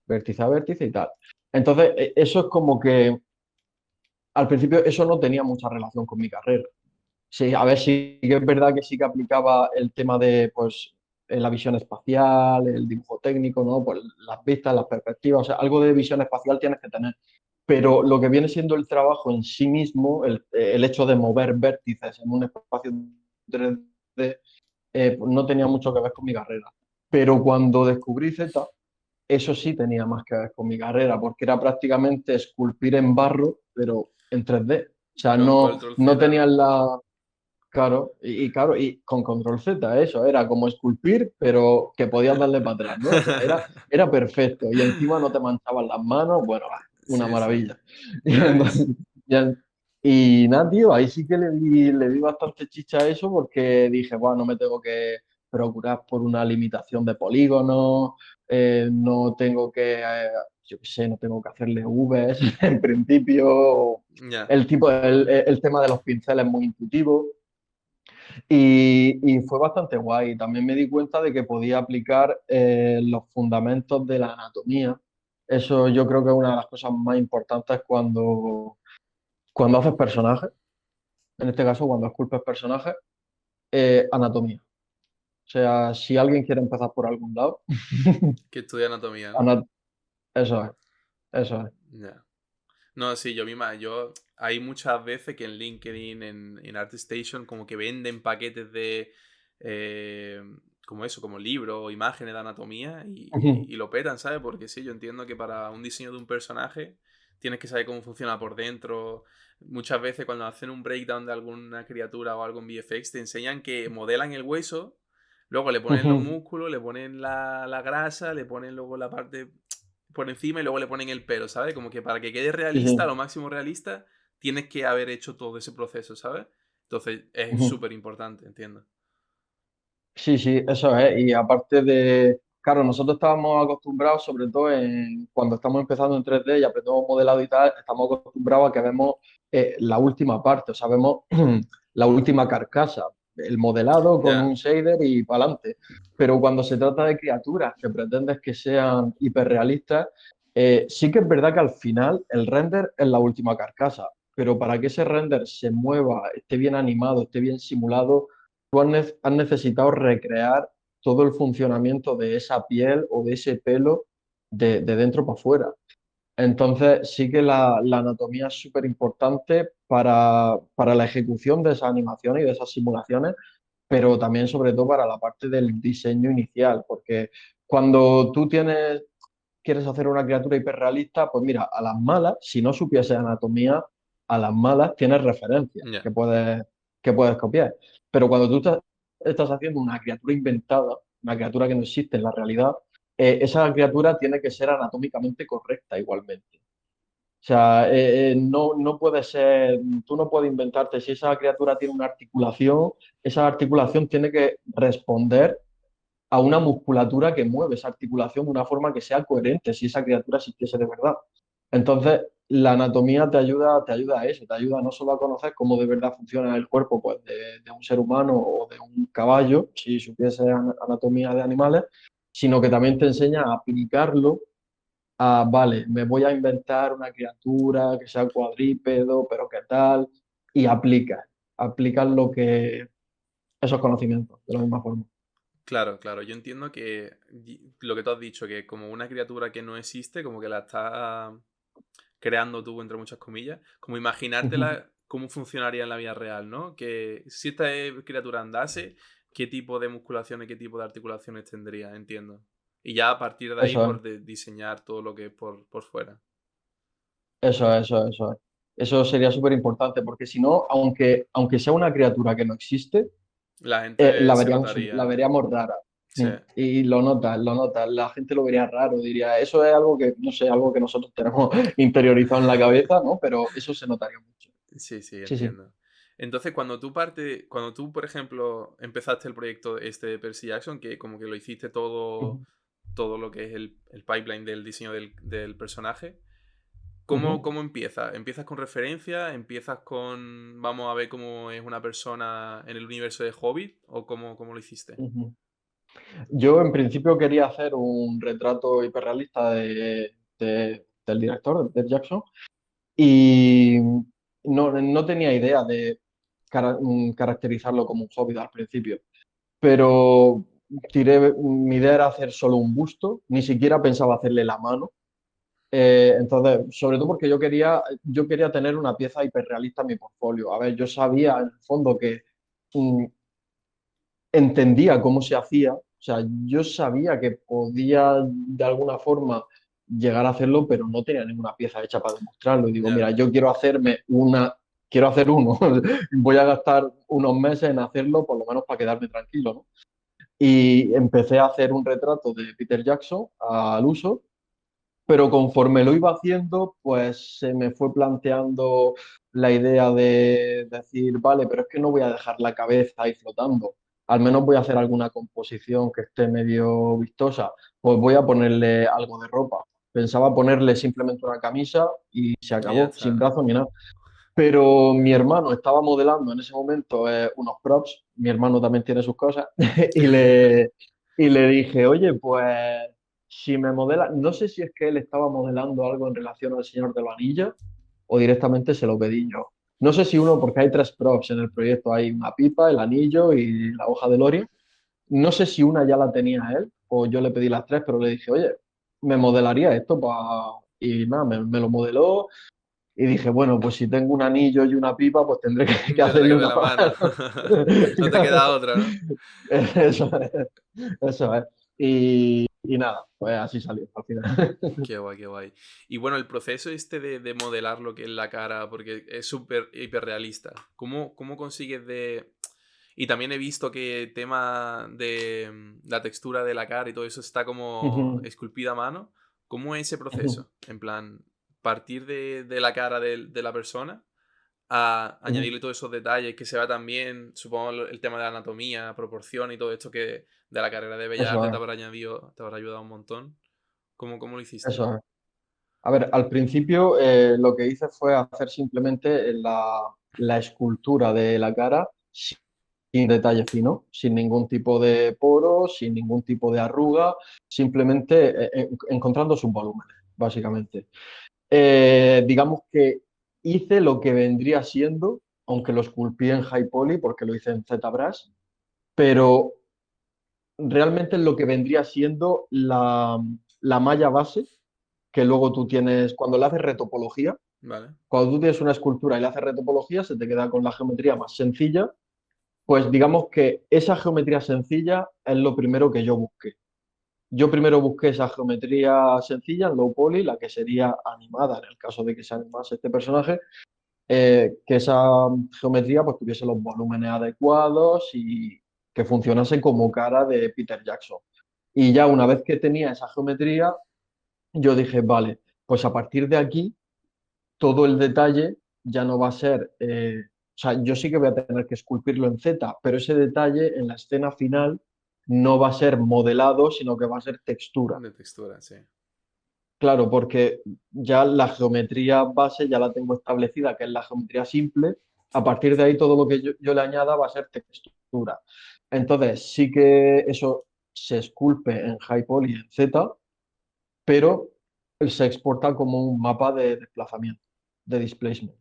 Vértice a vértice y tal. Entonces, eso es como que al principio eso no tenía mucha relación con mi carrera. Sí, a ver, sí que es verdad que sí que aplicaba el tema de, pues, la visión espacial, el dibujo técnico, ¿no? Pues las vistas, las perspectivas, o sea, algo de visión espacial tienes que tener. Pero lo que viene siendo el trabajo en sí mismo, el hecho de mover vértices en un espacio 3D, pues no tenía mucho que ver con mi carrera. Pero cuando descubrí Z, eso sí tenía más que ver con mi carrera, porque era prácticamente esculpir en barro, pero en 3D. O sea, Con no, Control no Z, ¿no? tenían la... Claro, claro, y con control Z, eso, era como esculpir, pero que podías darle para atrás, ¿no? O sea, era perfecto. Y encima no te manchaban las manos, bueno, una Sí, sí. maravilla. Y, Ya entonces, ves. ya- y nada, tío, ahí sí que le di bastante chicha a eso porque dije, bueno, no me tengo que procurar por una limitación de polígonos, no tengo que, yo qué sé, no tengo que hacerle Vs en principio. Ya. El tema de los pinceles es muy intuitivo. Y fue bastante guay. También me di cuenta de que podía aplicar los fundamentos de la anatomía. Eso yo creo que es una de las cosas más importantes cuando haces personajes. En este caso, cuando esculpes personajes, anatomía. O sea, si alguien quiere empezar por algún lado, Que estudia anatomía, ¿no? ana- eso es, eso es. Ya. No, sí, yo misma, hay muchas veces que en LinkedIn, en ArtStation, como que venden paquetes de, eh, como eso, como libros o imágenes de anatomía y lo petan, ¿sabes? Porque sí, yo entiendo que para un diseño de un personaje tienes que saber cómo funciona por dentro. Muchas veces cuando hacen un breakdown de alguna criatura o algo en VFX te enseñan que modelan el hueso, luego le ponen los músculos, le ponen la grasa, le ponen luego la parte por encima y luego le ponen el pelo, ¿sabes? Como que para que quede Sí, realista, sí. lo máximo realista, tienes que haber hecho todo ese proceso, ¿sabes? Entonces es Ujú. súper importante, entiendo. Sí, sí, eso es. Y aparte de, claro, nosotros estábamos acostumbrados, sobre todo cuando estamos empezando en 3D y aprendemos modelado y tal, estamos acostumbrados a que vemos la última parte, o sea, vemos la última carcasa, el modelado con un Ya, shader y para adelante. Pero cuando se trata de criaturas que pretendes que sean hiperrealistas, sí que es verdad que al final el render es la última carcasa, pero para que ese render se mueva, esté bien animado, esté bien simulado tú has necesitado recrear todo el funcionamiento de esa piel o de ese pelo de dentro para afuera. Entonces, sí que la anatomía es súper importante para la ejecución de esas animaciones y de esas simulaciones, pero también sobre todo para la parte del diseño inicial, porque cuando quieres hacer una criatura hiperrealista, pues mira, a las malas, si no supiese anatomía, a las malas tienes referencias ya. que puedes copiar. Pero cuando tú estás haciendo una criatura inventada, una criatura que no existe en la realidad, esa criatura tiene que ser anatómicamente correcta igualmente. O sea, no puede ser, tú no puedes inventarte, si esa criatura tiene una articulación, esa articulación tiene que responder a una musculatura que mueve esa articulación de una forma que sea coherente, si esa criatura existiese de verdad. Entonces, la anatomía te ayuda a eso, te ayuda no solo a conocer cómo de verdad funciona el cuerpo pues, de un ser humano o de un caballo, si supiese anatomía de animales, sino que también te enseña a aplicarlo a, vale, me voy a inventar una criatura que sea cuadrípedo, pero qué tal, y aplicas lo que, esos conocimientos de la misma forma. Claro, claro. Yo entiendo que lo que tú has dicho, que como una criatura que no existe, como que la estás creando tú, entre muchas comillas, como Ujú. imaginártela cómo funcionaría en la vida real, ¿no? Que si esta criatura andase, ¿qué tipo de musculaciones, qué tipo de articulaciones tendría? Entiendo. Y ya a partir de ahí, Eso es. por diseñar todo lo que es por fuera. Eso es. Eso sería súper importante, porque si no, aunque sea una criatura que no existe, La gente se la notaría. veríamos rara. Sí, Y lo notas, la gente lo vería raro, diría, eso es algo que, no sé, algo que nosotros tenemos interiorizado en la cabeza, ¿no? Pero eso se notaría mucho. sí, sí, Sí, sí. entiendo. Entonces, cuando tú, por ejemplo, empezaste el proyecto este de Percy Jackson, que como que lo hiciste todo, Ujú, todo lo que es el pipeline del diseño del personaje, ¿cómo, ujú, cómo empieza? ¿Empiezas con referencia? ¿Empiezas con vamos a ver cómo es una persona en el universo de Hobbit? ¿O cómo lo hiciste? ujú. Yo en principio quería hacer un retrato hiperrealista del director, de Peter Jackson, y no tenía idea de caracterizarlo como un hobbit al principio, pero mi idea era hacer solo un busto, ni siquiera pensaba hacerle la mano. Entonces, sobre todo porque yo quería tener una pieza hiperrealista en mi portfolio. A ver, yo sabía en el fondo que mm, entendía cómo se hacía, o sea, yo sabía que podía de alguna forma llegar a hacerlo, pero no tenía ninguna pieza hecha para demostrarlo. Y digo, Ya, mira, yo quiero hacer uno, voy a gastar unos meses en hacerlo, por lo menos para quedarme tranquilo, ¿no? Y empecé a hacer un retrato de Peter Jackson al uso, pero conforme lo iba haciendo, pues se me fue planteando la idea de decir, vale, pero es que no voy a dejar la cabeza ahí flotando, al menos voy a hacer alguna composición que esté medio vistosa, pues voy a ponerle algo de ropa. Pensaba ponerle simplemente una camisa y se y ya acabó, sin está. brazos ni nada. Pero mi hermano estaba modelando en ese momento unos props, mi hermano también tiene sus cosas, y y le dije, oye, pues si me modela, no sé si es que él estaba modelando algo en relación al Señor de los Anillos o directamente se lo pedí yo. No sé si uno, porque hay tres props en el proyecto, hay una pipa, el anillo y la hoja de Lorien. No sé si una ya la tenía él o yo le pedí las tres, pero le dije, oye, me modelaría esto para... Y nada, me lo modeló y dije, bueno, pues si tengo un anillo y una pipa, pues tendré que Te tendrá que hacerle ver una la mano. mano. No te queda otra, ¿no? Eso es, eso es. Y nada, pues así salió al final. Qué guay, qué guay. Y bueno, el proceso este de modelar lo que es la cara, porque es súper hiperrealista. ¿Cómo consigues de...? Y también he visto que tema de la textura de la cara y todo eso está como esculpida a mano. ¿Cómo es ese proceso? En plan, partir de la cara de la persona a añadirle todos esos detalles, que se va también, supongo, el tema de la anatomía, proporción y todo esto que de la carrera de Bellas Eso Artes es, te habrá ayudado un montón. ¿Cómo lo hiciste? eso es. A ver, al principio lo que hice fue hacer simplemente la escultura de la cara sin detalle fino, sin ningún tipo de poro, sin ningún tipo de arruga, simplemente encontrando sus volúmenes, básicamente. Digamos que hice lo que vendría siendo, aunque lo esculpí en High Poly porque lo hice en ZBrush, pero realmente es lo que vendría siendo la malla base que luego tú tienes, cuando le haces retopología, Vale. cuando tú tienes una escultura y le haces retopología, se te queda con la geometría más sencilla, pues digamos que esa geometría sencilla es lo primero que yo busqué. Yo primero busqué esa geometría sencilla en low poly, la que sería animada en el caso de que se animase este personaje, que esa geometría pues tuviese los volúmenes adecuados y que funcionase como cara de Peter Jackson. Y ya una vez que tenía esa geometría, yo dije, vale, pues a partir de aquí todo el detalle ya no va a ser, o sea, yo sí que voy a tener que esculpirlo en Z, pero ese detalle en la escena final no va a ser modelado, sino que va a ser textura. De textura, sí. Claro, porque ya la geometría base ya la tengo establecida, que es la geometría simple. A partir de ahí todo lo que yo le añada va a ser textura. Entonces sí que eso se esculpe en High Poly, en Z, pero se exporta como un mapa de desplazamiento, de displacement.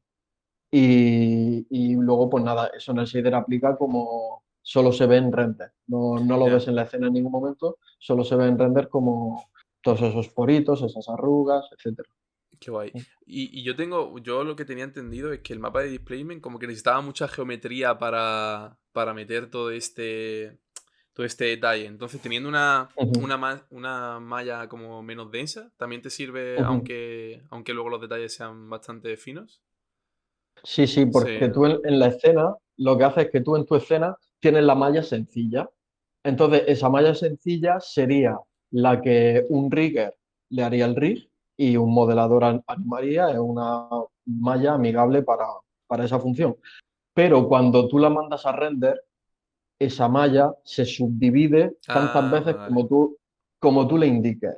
Y luego, pues nada, eso en el shader aplica como solo se ve en render. No lo Ya. ves en la escena en ningún momento, solo se ve en render como todos esos poritos, esas arrugas, etcétera. Qué guay. Yo lo que tenía entendido es que el mapa de displacement como que necesitaba mucha geometría para meter todo este detalle. Entonces, teniendo Ujú, una malla como menos densa, también te sirve, ujú. aunque luego los detalles sean bastante finos. Sí, sí, Sí, porque tú ¿no? en la escena, lo que haces es que tú en tu escena tienes la malla sencilla. Entonces, esa malla sencilla sería la que un rigger le haría el rig y un modelador animaría, es una malla amigable para esa función. Pero cuando tú la mandas a render, esa malla se subdivide tantas Ah, veces vale. como tú le indiques.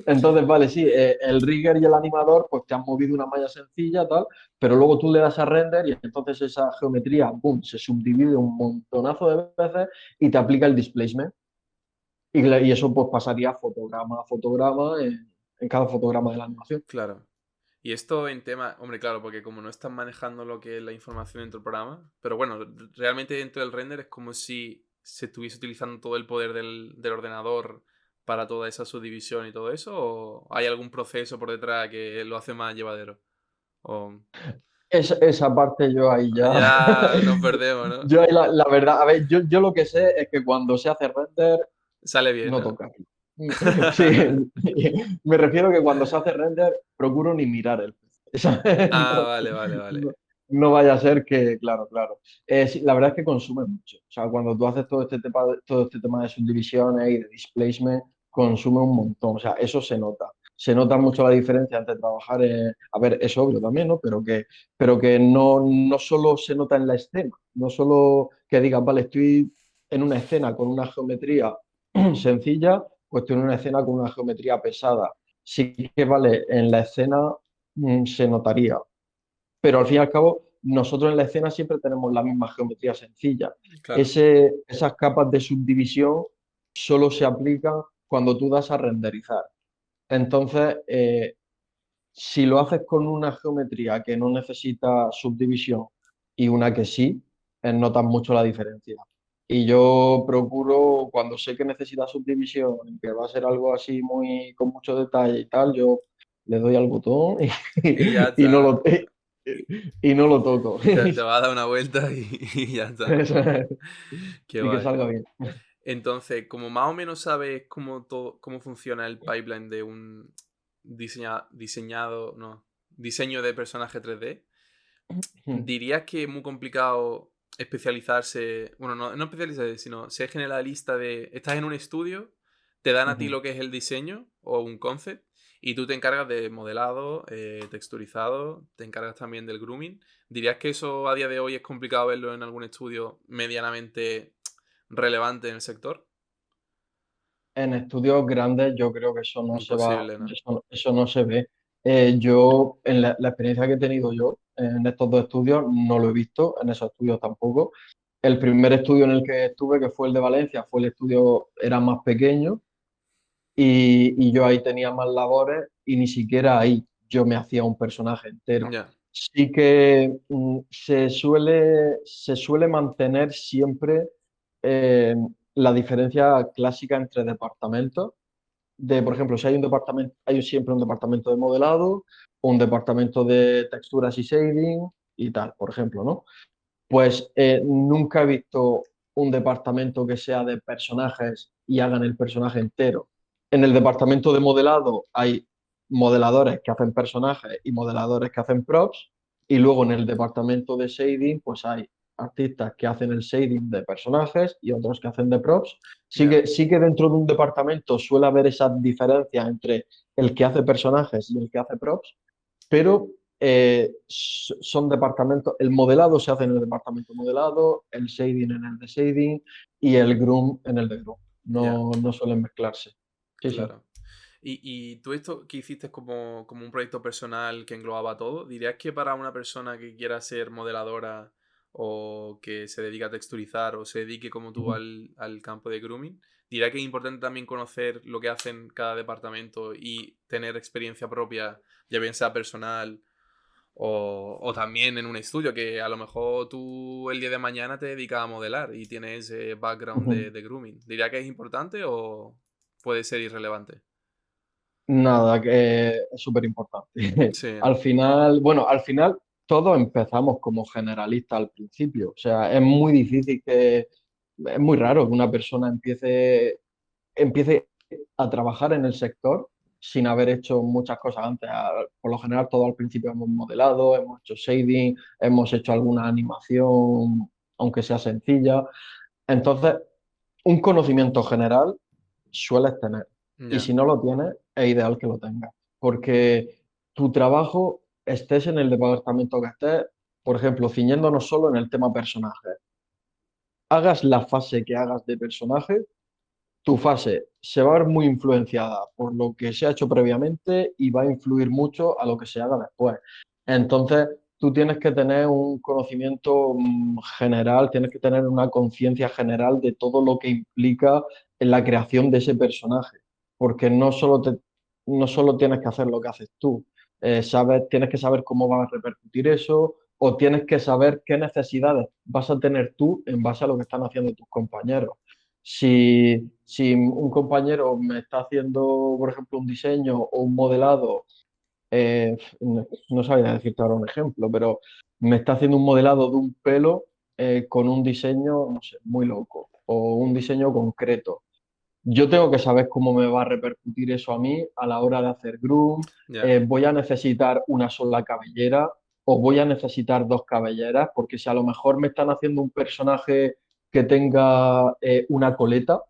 Entonces, vale, sí, el rigger y el animador pues te han movido una malla sencilla, tal, pero luego tú le das a render y entonces esa geometría, boom, se subdivide un montonazo de veces y te aplica el displacement. Y eso pues pasaría fotograma a fotograma en cada fotograma de la animación. Claro. Y esto en tema, hombre, claro, porque como no están manejando lo que es la información dentro del programa, pero bueno, realmente dentro del render es como si se estuviese utilizando todo el poder del ordenador para toda esa subdivisión y todo eso, o hay algún proceso por detrás que lo hace más llevadero. O Esa parte yo ahí ya, ya nos perdemos, ¿no? yo ahí la verdad, a ver, yo lo que sé es que cuando se hace render Sale bien, no ¿no? toca. Sí, me refiero que cuando se hace render procuro ni mirar el PC. Ah, No, vale, vale, vale. no vaya a ser que, claro, claro. Sí, la verdad es que consume mucho. O sea, cuando tú haces todo este tema de subdivisiones y de displacement, consume un montón. O sea, eso se nota. Se nota mucho la diferencia entre trabajar en... A ver, es obvio también, ¿no? Pero que no solo se nota en la escena, no solo que digas, vale, estoy en una escena con una geometría sencilla, pues tiene una escena con una geometría pesada. Sí que vale, en la escena se notaría, pero al fin y al cabo, nosotros en la escena siempre tenemos la misma geometría sencilla. Claro, Esas capas de subdivisión solo se aplican cuando tú das a renderizar. Entonces, si lo haces con una geometría que no necesita subdivisión y una que sí, notas mucho la diferencia. Y yo procuro, cuando sé que necesita subdivisión y que va a ser algo así muy con mucho detalle y tal, yo le doy al botón y ya y no está, ¿no? y no lo toco. Te va a dar una vuelta y ya está, ¿no? Qué Y que guay. salga bien. Entonces, como más o menos sabes cómo funciona el pipeline de un diseño de personaje 3D, ¿dirías que es muy complicado especializarse? Bueno, no especializarse, sino ser generalista de... Estás en un estudio, te dan a ti lo que es el diseño o un concept y tú te encargas de modelado, texturizado, te encargas también del grooming. ¿Dirías que eso a día de hoy es complicado verlo en algún estudio medianamente relevante en el sector? En estudios grandes yo creo que eso no se va, Imposible, ¿no? eso no se ve. Yo, en la experiencia que he tenido yo en estos dos estudios, no lo he visto, en esos estudios tampoco. El primer estudio en el que estuve, que fue el de Valencia, fue el estudio, era más pequeño y yo ahí tenía más labores y ni siquiera ahí yo me hacía un personaje entero. Ya, Sí que se suele mantener siempre eh, la diferencia clásica entre departamentos. Por ejemplo, si hay un departamento, hay siempre un departamento de modelado, un departamento de texturas y shading y tal, por ejemplo, ¿no? Pues nunca he visto un departamento que sea de personajes y hagan el personaje entero. En el departamento de modelado hay modeladores que hacen personajes y modeladores que hacen props. Y luego en el departamento de shading, pues hay artistas que hacen el shading de personajes y otros que hacen de props. Ya, Sí que dentro de un departamento suele haber esa diferencia entre el que hace personajes y el que hace props, pero son departamentos, el modelado se hace en el departamento modelado, el shading en el de shading y el groom en el de groom. ya, No suelen mezclarse. Sí, sí. claro. Y tú esto que hiciste como un proyecto personal que englobaba todo, ¿dirías que para una persona que quiera ser modeladora o que se dedica a texturizar o se dedique como tú Ujú, al campo de grooming, diría que es importante también conocer lo que hacen cada departamento y tener experiencia propia, ya bien sea personal o también en un estudio, que a lo mejor tú el día de mañana te dedicas a modelar y tienes ese background ujú. de grooming? ¿Diría que es importante o puede ser irrelevante? Nada, que es súper importante. Sí, Al ¿no? final, bueno, al final todos empezamos como generalistas al principio. O sea, es muy difícil es muy raro que una persona empiece a trabajar en el sector sin haber hecho muchas cosas antes. Por lo general, todo al principio hemos modelado, hemos hecho shading, hemos hecho alguna animación, aunque sea sencilla. Entonces, un conocimiento general sueles tener. Y Ya, si no lo tienes, es ideal que lo tengas. Porque tu trabajo, estés en el departamento que estés, por ejemplo, ciñéndonos solo en el tema personaje, hagas la fase que hagas de personaje, tu fase se va a ver muy influenciada por lo que se ha hecho previamente y va a influir mucho a lo que se haga después. Entonces, tú tienes que tener un conocimiento general, tienes que tener una conciencia general de todo lo que implica en la creación de ese personaje, porque no solo tienes que hacer lo que haces tú, tienes que saber cómo va a repercutir eso o tienes que saber qué necesidades vas a tener tú en base a lo que están haciendo tus compañeros. Si un compañero me está haciendo, por ejemplo, un diseño o un modelado, no sabría decirte ahora un ejemplo, pero me está haciendo un modelado de un pelo con un diseño, no sé, muy loco o un diseño concreto. Yo tengo que saber cómo me va a repercutir eso a mí a la hora de hacer groom. ya, Voy a necesitar una sola cabellera o voy a necesitar dos cabelleras, porque si a lo mejor me están haciendo un personaje que tenga una coleta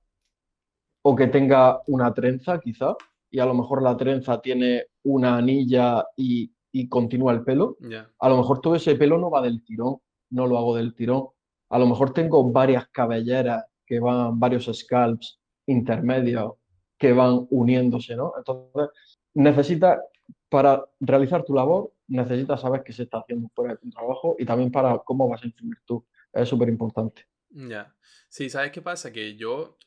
o que tenga una trenza, quizá, y a lo mejor la trenza tiene una anilla y continúa el pelo, ya, a lo mejor todo ese pelo no va del tirón, no lo hago del tirón. A lo mejor tengo varias cabelleras que van, varios scalps intermedios que van uniéndose, ¿no? Entonces, necesitas, para realizar tu labor, necesitas saber qué se está haciendo fuera de tu trabajo y también para cómo vas a influir tú. Es súper importante. ya. Sí, ¿sabes qué pasa? Que yo,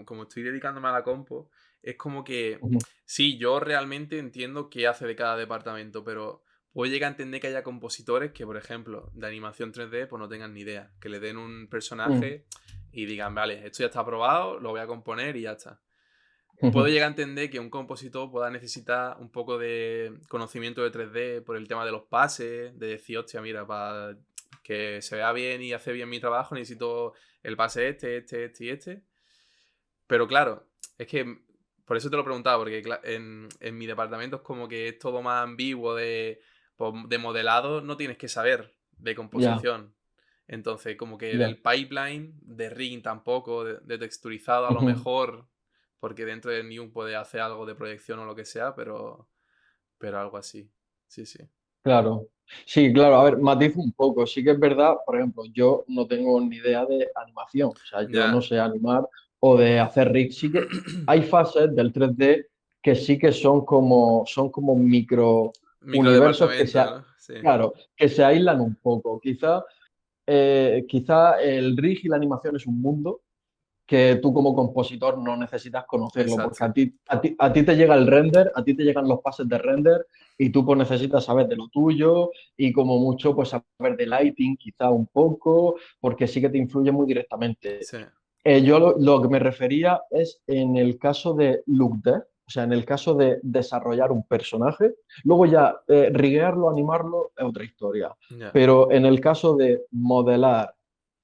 como estoy dedicándome a la compo, es como que, Ujú, sí, yo realmente entiendo qué hace de cada departamento, pero puedo llegar a entender que haya compositores que, por ejemplo, de animación 3D, pues no tengan ni idea, que le den un ujú, personaje y digan, vale, esto ya está aprobado, lo voy a componer y ya está. Puedo ujú. llegar a entender que un compositor pueda necesitar un poco de conocimiento de 3D por el tema de los pases, de decir, hostia, mira, para que se vea bien y hacer bien mi trabajo, necesito el pase este y este. Pero claro, es que por eso te lo preguntaba, porque en mi departamento es como que es todo más ambiguo pues, de modelado, no tienes que saber de Ya, composición. Entonces, como que ya. del pipeline, de rigging tampoco, de texturizado a lo Ujú. mejor, porque dentro de New puede hacer algo de proyección o lo que sea, pero algo así. Sí, sí. Claro, sí, claro, a ver, matizo un poco. Sí que es verdad, por ejemplo, yo no tengo ni idea de animación, o sea, yo no Ya. sé animar o de hacer rigs. Sí que hay fases del 3D que sí que son como micro universos Microdepartamento, ¿no? Sí. claro, que se aíslan un poco. Quizá el rig y la animación es un mundo que tú como compositor no necesitas conocerlo, porque Exacto. a ti te llega el render, a ti te llegan los pases de render y tú pues necesitas saber de lo tuyo y como mucho pues saber de lighting quizá un poco, porque sí que te influye muy directamente. Sí. Yo lo que me refería es en el caso de look dev, o sea, en el caso de desarrollar un personaje, luego ya riguearlo, animarlo es otra historia, Ya. pero en el caso de modelar,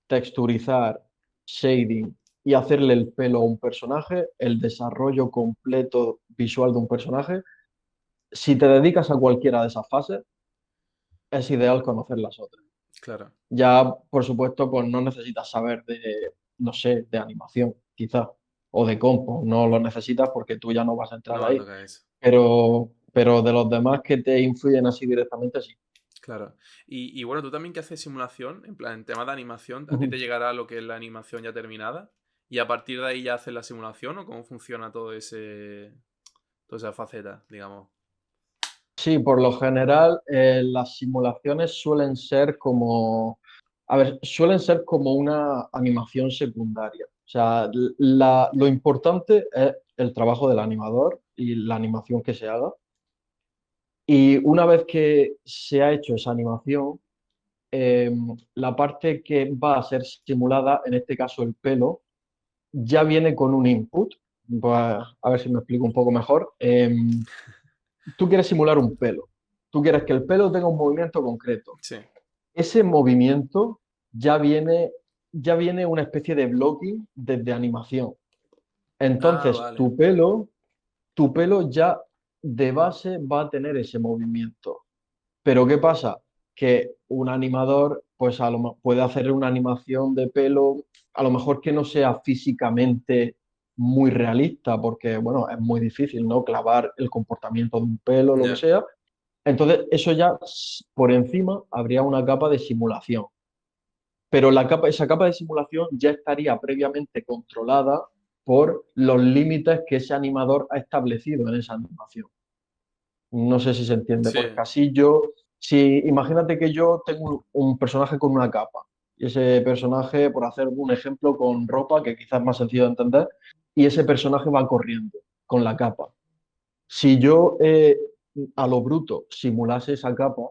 texturizar, shading y hacerle el pelo a un personaje, el desarrollo completo visual de un personaje, si te dedicas a cualquiera de esas fases, es ideal conocer las otras. Claro. Ya, por supuesto, pues no necesitas saber de, no sé, de animación, quizás, o de compo, no lo necesitas porque tú ya no vas a entrar No va a ahí. tocar eso. Pero de los demás que te influyen así directamente, sí. Claro. Y bueno, tú también que haces simulación, en plan, en tema de animación, ¿a ti Ujú. te llegará lo que es la animación ya terminada? ¿Y a partir de ahí ya haces la simulación o cómo funciona toda esa faceta, digamos? Sí, por lo general, las simulaciones suelen ser como, a ver, suelen ser como una animación secundaria. O sea, lo importante es el trabajo del animador y la animación que se haga. Y una vez que se ha hecho esa animación, eh, la parte que va a ser simulada, en este caso el pelo, ya viene con un input. Voy a ver si me explico un poco mejor. Tú quieres simular un pelo. Tú quieres que el pelo tenga un movimiento concreto. Sí. Ese movimiento ya viene, ya viene una especie de blocking desde animación. Ah, Entonces, vale. tu pelo ya de base va a tener ese movimiento. Pero ¿qué pasa? Que un animador, pues puede hacer una animación de pelo, a lo mejor que no sea físicamente muy realista, porque, bueno, es muy difícil, ¿no? Clavar el comportamiento de un pelo, lo que Ya. sea. Entonces, eso ya por encima habría una capa de simulación. Pero esa capa de simulación ya estaría previamente controlada por los límites que ese animador ha establecido en esa animación. No sé si se entiende, Sí. porque así yo, si imagínate que yo tengo un personaje con una capa, y ese personaje, por hacer un ejemplo, con ropa, que quizás es más sencillo de entender, y ese personaje va corriendo con la capa. Si yo a lo bruto simulase esa capa,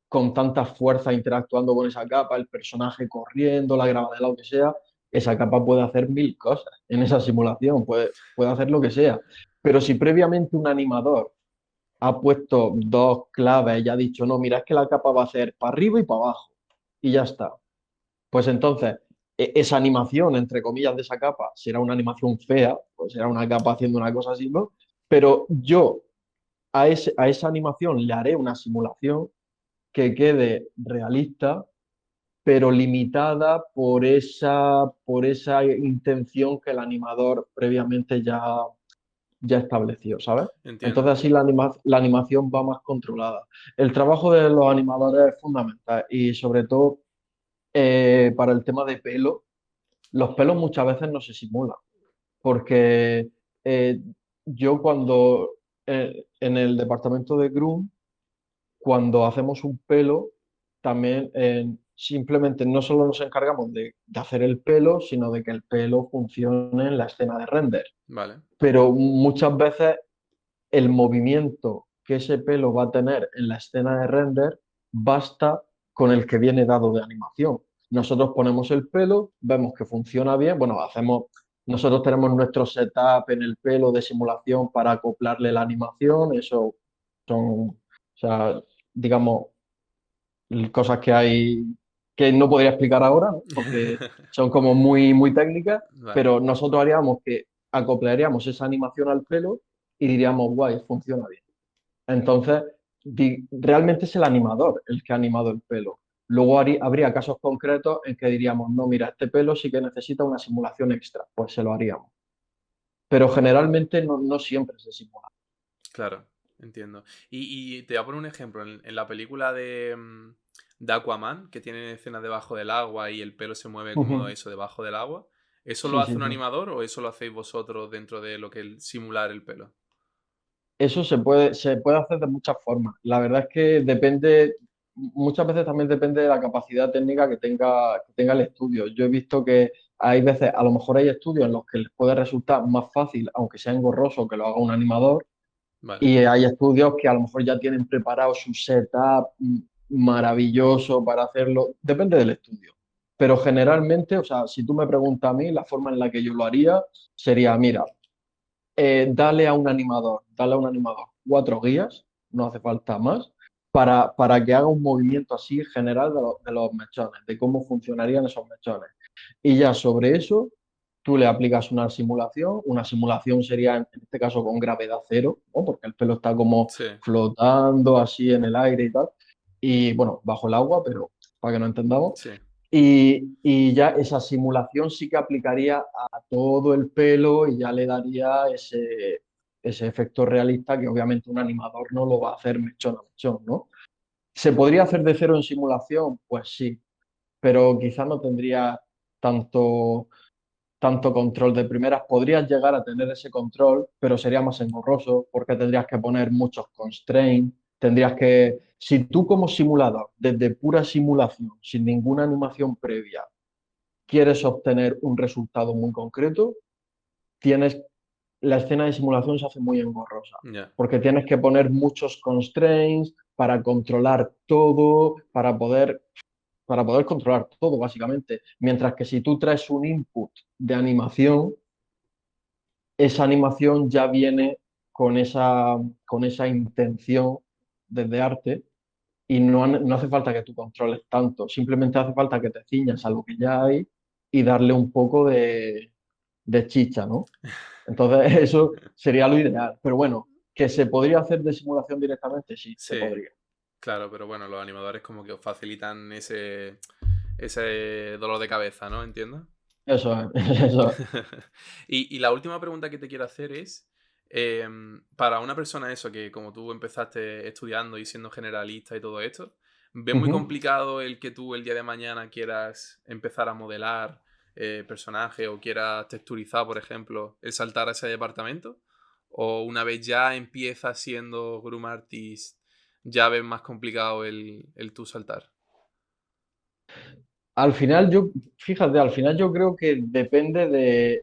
con tanta fuerza interactuando con esa capa, el personaje corriendo, la gravedad, lo que sea, esa capa puede hacer mil cosas en esa simulación, puede hacer lo que sea. Pero si previamente un animador ha puesto dos claves y ha dicho, no, mira, es que la capa va a ser para arriba y para abajo, y ya está. Pues entonces, esa animación, entre comillas, de esa capa será una animación fea, pues será una capa haciendo una cosa así, ¿no? Pero yo a esa animación le haré una simulación que quede realista, pero limitada por esa intención que el animador previamente ya estableció, ¿sabes? Entiendo. Entonces así la animación va más controlada. El trabajo de los animadores es fundamental y sobre todo para el tema de pelo, los pelos muchas veces no se simulan, porque eh, yo cuando en el departamento de Groom cuando hacemos un pelo, también simplemente no solo nos encargamos de hacer el pelo, sino de que el pelo funcione en la escena de render. Vale. Pero muchas veces el movimiento que ese pelo va a tener en la escena de render basta con el que viene dado de animación. Nosotros ponemos el pelo, vemos que funciona bien, bueno, nosotros tenemos nuestro setup en el pelo de simulación para acoplarle la animación, eso son, o sea, digamos, cosas que hay que no podría explicar ahora, ¿no? Porque son como muy, muy técnicas, Vale. pero nosotros haríamos que acoplaríamos esa animación al pelo y diríamos, guay, funciona bien. Entonces, realmente es el animador el que ha animado el pelo. Luego habría casos concretos en que diríamos, no, mira, este pelo sí que necesita una simulación extra, pues se lo haríamos. Pero generalmente no siempre se simula. Claro, entiendo. Y te voy a poner un ejemplo. En la película de Aquaman, que tiene escenas debajo del agua y el pelo se mueve como Ujú. eso debajo del agua, ¿eso lo Sí, hace sí, un sí. animador o eso lo hacéis vosotros dentro de lo que es simular el pelo? Eso se puede hacer de muchas formas. La verdad es que depende, muchas veces también depende de la capacidad técnica que tenga el estudio. Yo he visto que hay veces, a lo mejor hay estudios en los que les puede resultar más fácil, aunque sea engorroso, que lo haga un animador, Vale, y hay estudios que a lo mejor ya tienen preparado su setup maravilloso para hacerlo. Depende del estudio. Pero generalmente, o sea, si tú me preguntas a mí, la forma en la que yo lo haría sería, mira, dale a un animador 4 guías, no hace falta más, para que haga un movimiento así general de los mechones, de cómo funcionarían esos mechones. Y ya sobre eso, tú le aplicas una simulación sería en este caso con gravedad cero, ¿no? Porque el pelo está como sí, flotando así en el aire y tal, y bueno, bajo el agua, pero para que nos entendamos. Sí, Y ya esa simulación sí que aplicaría a todo el pelo y ya le daría ese efecto realista que obviamente un animador no lo va a hacer mechón a mechón, ¿no? ¿Se podría hacer de cero en simulación? Pues sí, pero quizás no tendría tanto, tanto control de primeras. Podrías llegar a tener ese control, pero sería más engorroso porque tendrías que poner muchos constraints, tendrías que, si tú como simulador, desde pura simulación, sin ninguna animación previa, quieres obtener un resultado muy concreto, tienes, la escena de simulación se hace muy engorrosa, ya, porque tienes que poner muchos constraints para controlar todo, para poder controlar todo, básicamente. Mientras que si tú traes un input de animación, esa animación ya viene con esa intención desde arte y no hace falta que tú controles tanto, simplemente hace falta que te ciñas a lo que ya hay y darle un poco de chicha, ¿no? Entonces, eso sería lo ideal. Pero bueno, que se podría hacer de simulación directamente, sí, se sí, podría. claro, pero bueno, los animadores como que os facilitan ese dolor de cabeza, ¿no? ¿Entiendes? Eso es, eso es. Y la última pregunta que te quiero hacer es, para una persona eso, que como tú empezaste estudiando y siendo generalista y todo esto, ¿ves muy Ujú. complicado el que tú el día de mañana quieras empezar a modelar personajes o quieras texturizar, por ejemplo, el saltar a ese departamento? ¿O una vez ya empiezas siendo Groom Artist, ya ves más complicado el tú saltar? Al final fíjate, al final yo creo que depende de,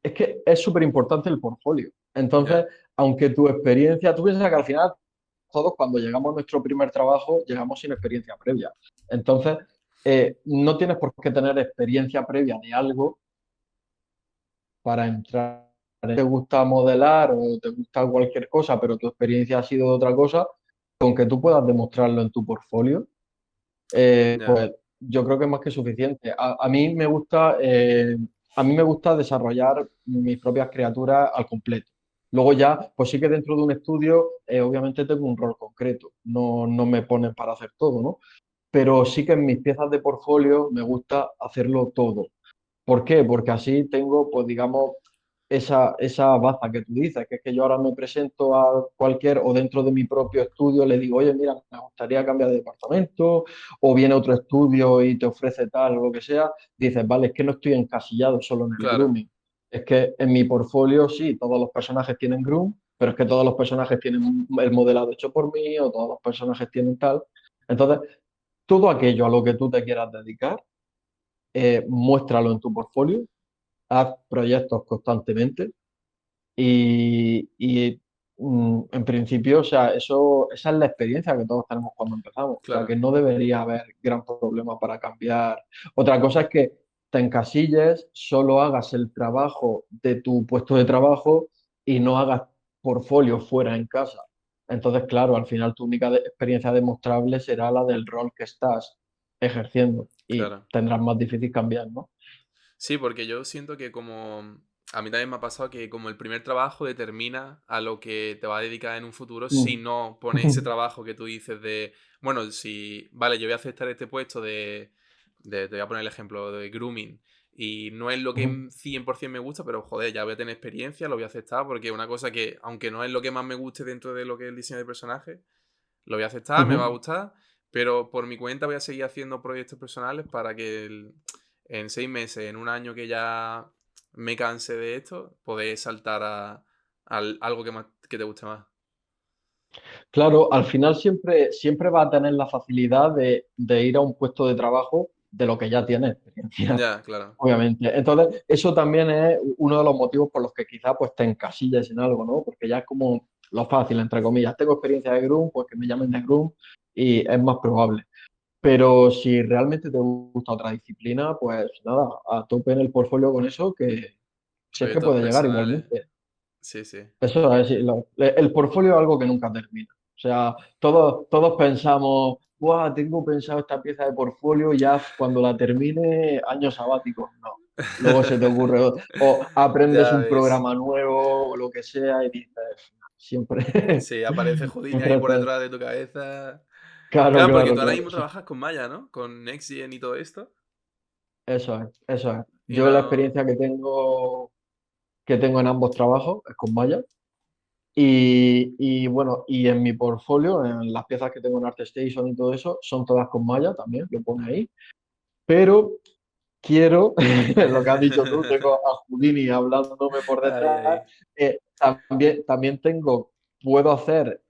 es que es súper importante el portfolio. Entonces, Ya, aunque tu experiencia, tú piensas que al final todos cuando llegamos a nuestro primer trabajo llegamos sin experiencia previa. Entonces, no tienes por qué tener experiencia previa de algo para entrar. Te gusta modelar o te gusta cualquier cosa, pero tu experiencia ha sido de otra cosa, con que tú puedas demostrarlo en tu portfolio, ya, pues yo creo que es más que suficiente. A mí me gusta desarrollar mis propias criaturas al completo. Luego ya, pues sí que dentro de un estudio, obviamente tengo un rol concreto, no me ponen para hacer todo, ¿no? Pero sí que en mis piezas de portfolio me gusta hacerlo todo. ¿Por qué? Porque así tengo, pues digamos, esa baza que tú dices, que es que yo ahora me presento a cualquier o dentro de mi propio estudio le digo, oye, mira, me gustaría cambiar de departamento, o viene otro estudio y te ofrece tal o lo que sea, dices, vale, es que no estoy encasillado solo en el claro, grooming. Es que en mi portfolio sí, todos los personajes tienen groom, pero es que todos los personajes tienen el modelado hecho por mí o todos los personajes tienen tal. Entonces, todo aquello a lo que tú te quieras dedicar, muéstralo en tu portfolio, haz proyectos constantemente en principio, o sea, esa es la experiencia que todos tenemos cuando empezamos. O sea, claro, que no debería haber gran problema para cambiar. Otra cosa es que te encasilles, solo hagas el trabajo de tu puesto de trabajo y no hagas portfolio fuera en casa. Entonces, claro, al final tu única experiencia demostrable será la del rol que estás ejerciendo y claro. tendrás más difícil cambiar, ¿no? Sí, porque yo siento que como a mí también me ha pasado que como el primer trabajo determina a lo que te va a dedicar en un futuro si Mm. no pones ese trabajo que tú dices de, bueno, si, vale, yo voy a aceptar este puesto te voy a poner el ejemplo de grooming y no es lo que 100% me gusta, pero joder, ya voy a tener experiencia, lo voy a aceptar porque es una cosa que, aunque no es lo que más me guste dentro de lo que es el diseño de personaje, lo voy a aceptar, me va a Ujú. gustar, pero por mi cuenta voy a seguir haciendo proyectos personales para que en 6 meses, en un año que ya me canse de esto, poder saltar a algo que te guste más. Claro, al final siempre va a tener la facilidad de ir a un puesto de trabajo de lo que ya tiene experiencia, Ya, claro, obviamente. Entonces, eso también es uno de los motivos por los que quizá pues te encasilles en algo, ¿no? Porque ya es como lo fácil, entre comillas. Tengo experiencia de Groom, pues que me llamen de Groom y es más probable. Pero si realmente te gusta otra disciplina, pues nada, a tope en el portfolio con eso, que si es que proyectos puede llegar personales, igualmente. sí, sí, Eso es, sí, el portfolio es algo que nunca termina. O sea, todos pensamos, ¡buah! Tengo pensado esta pieza de portfolio y ya cuando la termine, años sabáticos. No. Luego se te ocurre, o aprendes ya un ves. programa nuevo o lo que sea y dices, siempre, Sí, aparece Houdini ahí siempre por estás. detrás de tu cabeza. Claro, Claro, porque claro, tú ahora claro. mismo trabajas con Maya, ¿no? Con Next.js y todo esto. Eso es, eso es. Y Yo la no. experiencia que tengo en ambos trabajos es con Maya. Y bueno, y en mi portfolio, en las piezas que tengo en ArtStation y todo eso, son todas con Maya también, lo pone ahí. Pero quiero, lo que has dicho tú, tengo a Houdini hablándome por Ay, detrás. ay. También puedo hacer,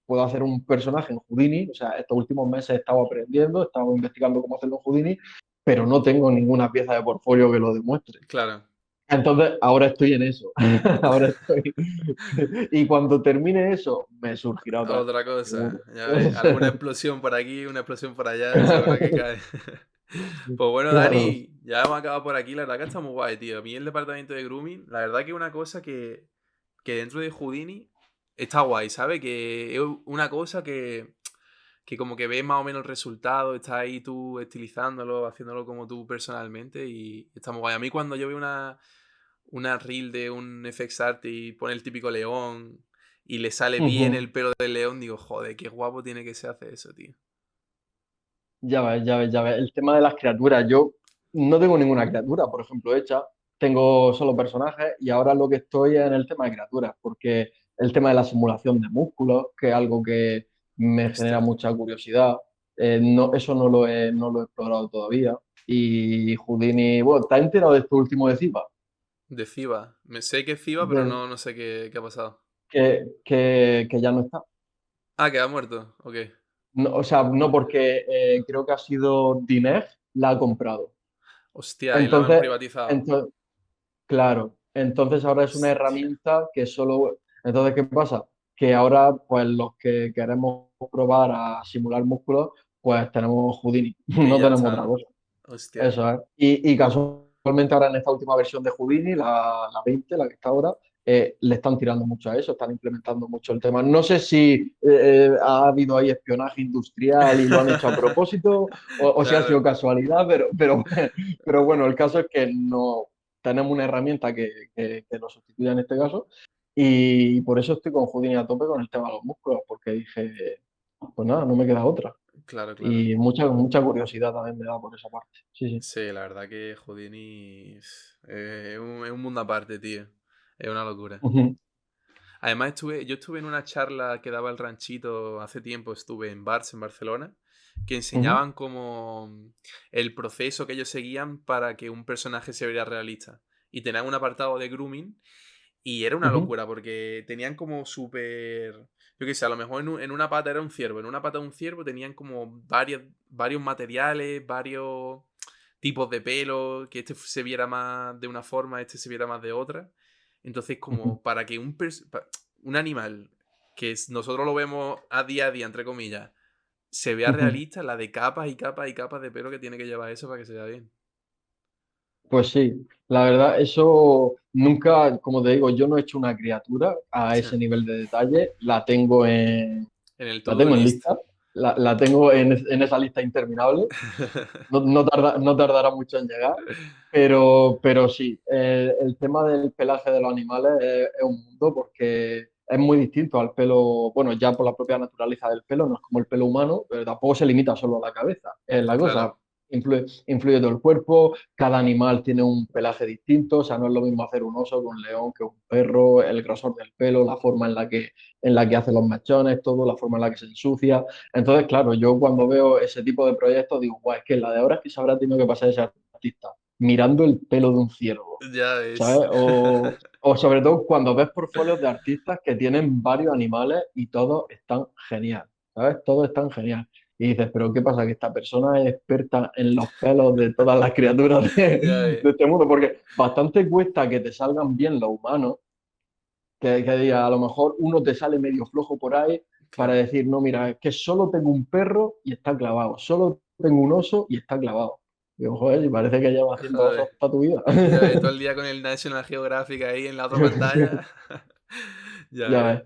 puedo hacer un personaje en Houdini. O sea, estos últimos meses he estado aprendiendo, he estado investigando cómo hacerlo en Houdini, pero no tengo ninguna pieza de portfolio que lo demuestre. Claro. Entonces, ahora estoy en eso. Ahora estoy. Y cuando termine eso, me surgirá otra vez, Otra cosa, seguro. ya ves. Alguna explosión por aquí, una explosión por allá, seguro que cae. Pues bueno, Claro. Dani, ya hemos acabado por aquí. La verdad que está muy guay, tío. A mí el departamento de grooming, la verdad que es una cosa que dentro de Houdini está guay, ¿sabes? Que es una cosa que como que ves más o menos el resultado, estás ahí tú estilizándolo, haciéndolo como tú personalmente y está muy guay. A mí cuando yo veo una reel de un FX art y pone el típico león y le sale bien Ujú. el pelo del león, digo, joder, qué guapo tiene que ser hacer eso, tío. Ya ves, ya ves, ya ves. El tema de las criaturas. Yo no tengo ninguna criatura, por ejemplo, hecha. Tengo solo personajes y ahora lo que estoy es en el tema de criaturas, porque el tema de la simulación de músculos, que es algo que me genera Hostia, mucha curiosidad, no, eso no lo he explorado todavía. Y Houdini, bueno, ¿te has enterado de esto último de Zipa? de FIBA. Me sé que es FIBA, pero De, no sé qué ha pasado. que ya no está. Ah, que ha muerto, ok. No, o sea, no porque creo que ha sido Dineg la ha comprado. Hostia, y la han Entonces, privatizado. entonces, claro, entonces ahora es una Hostia. herramienta que solo... Entonces, ¿qué pasa? Que ahora, pues los que queremos probar a simular músculos, pues tenemos Houdini, Y no ya tenemos otra está. cosa. Hostia. Eso es. Y casualmente ahora en esta última versión de Houdini, la 20, la que está ahora, le están tirando mucho a eso, están implementando mucho el tema. No sé si ha habido ahí espionaje industrial y lo han hecho a propósito o si ha sido Claro, casualidad, pero bueno, el caso es que no tenemos una herramienta que lo sustituya en este caso y por eso estoy con Houdini a tope con el tema de los músculos, porque dije, pues nada, no me queda otra. claro, claro. Y mucha curiosidad también me da por esa parte. Sí, sí. Sí, la verdad que Houdini es un mundo aparte, tío. Es una locura. Ujú, Además, yo estuve en una charla que daba el Ranchito hace tiempo, estuve en Barts, en Barcelona, que ujú, enseñaban como el proceso que ellos seguían para que un personaje se viera realista. Y tenían un apartado de grooming y era una ujú, locura porque tenían como súper... Yo qué sé, a lo mejor en una pata era un ciervo. En una pata de un ciervo tenían como varios materiales, varios tipos de pelo, que este se viera más de una forma, este se viera más de otra. Entonces, ujú, como para que un animal nosotros lo vemos a día, entre comillas, se vea ujú. realista, la de capas y capas y capas de pelo que tiene que llevar eso para que se vea bien. Pues sí, la verdad, eso nunca, como te digo, yo no he hecho una criatura a ese nivel de detalle, En el la to-do tengo en list. lista, la tengo en esa lista interminable, no tardará mucho en llegar, pero sí, el tema del pelaje de los animales es un mundo porque es muy distinto al pelo, bueno, ya por la propia naturaleza del pelo, no es como el pelo humano, pero tampoco se limita solo a la cabeza, es la cosa. Claro, Influye todo el cuerpo, cada animal tiene un pelaje distinto, o sea, no es lo mismo hacer un oso que un león, que un perro, el grosor del pelo, la forma en la que hace los mechones, todo, la forma en la que se ensucia. Entonces, claro, yo cuando veo ese tipo de proyectos digo, guau, es que la de ahora es que se habrá tenido que pasar ese artista mirando el pelo de un ciervo, ya ves. ¿sabes? O sobre todo cuando ves portfolios de artistas que tienen varios animales y todos están genial, ¿sabes? Todos están genial. Y dices, pero ¿qué pasa? Que esta persona es experta en los pelos de todas las criaturas de, Ya de ves. este mundo, porque bastante cuesta que te salgan bien los humanos, que diga, a lo mejor uno te sale medio flojo por ahí para Claro. decir, no, mira, es que solo tengo un perro y está clavado, solo tengo un oso y está clavado. Digo, joder, y parece que llevas haciendo Joder. osos toda tu vida. Ya ves, todo el día con el National Geographic ahí en la otra pantalla. Ya Ya ves. ves,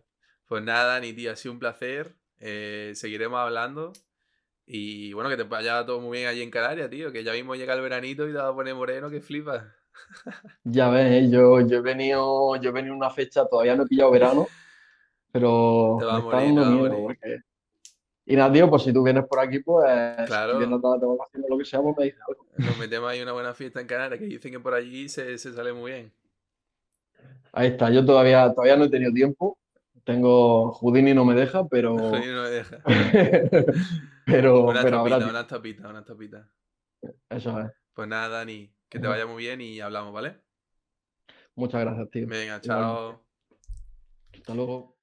Pues nada, Dani, tío, ha sido un placer. Seguiremos hablando. Y bueno, que te vaya todo muy bien allí en Canarias, tío. Que ya mismo llega el veranito y te va a poner moreno que flipas. ya ves, yo he venido una fecha, todavía no he pillado verano, Te pero va a me está morir, te dando va a miedo, morir. porque Y nada, tío, pues si tú vienes por aquí, pues si vienes Claro, de vacaciones o lo que sea, pues me dices algo. nos metemos ahí una buena fiesta en Canarias, que dicen que por allí se sale muy bien. Ahí está, yo todavía no he tenido tiempo. Tengo Houdini no me deja, Joder, pero no me deja. pero, Unas pero habrá tapitas, tiempo. unas tapitas, unas tapitas. Eso es. Pues nada, Dani, que te Eso. vaya muy bien y hablamos, ¿vale? Muchas gracias, tío. Venga, Igualmente. chao. Hasta luego.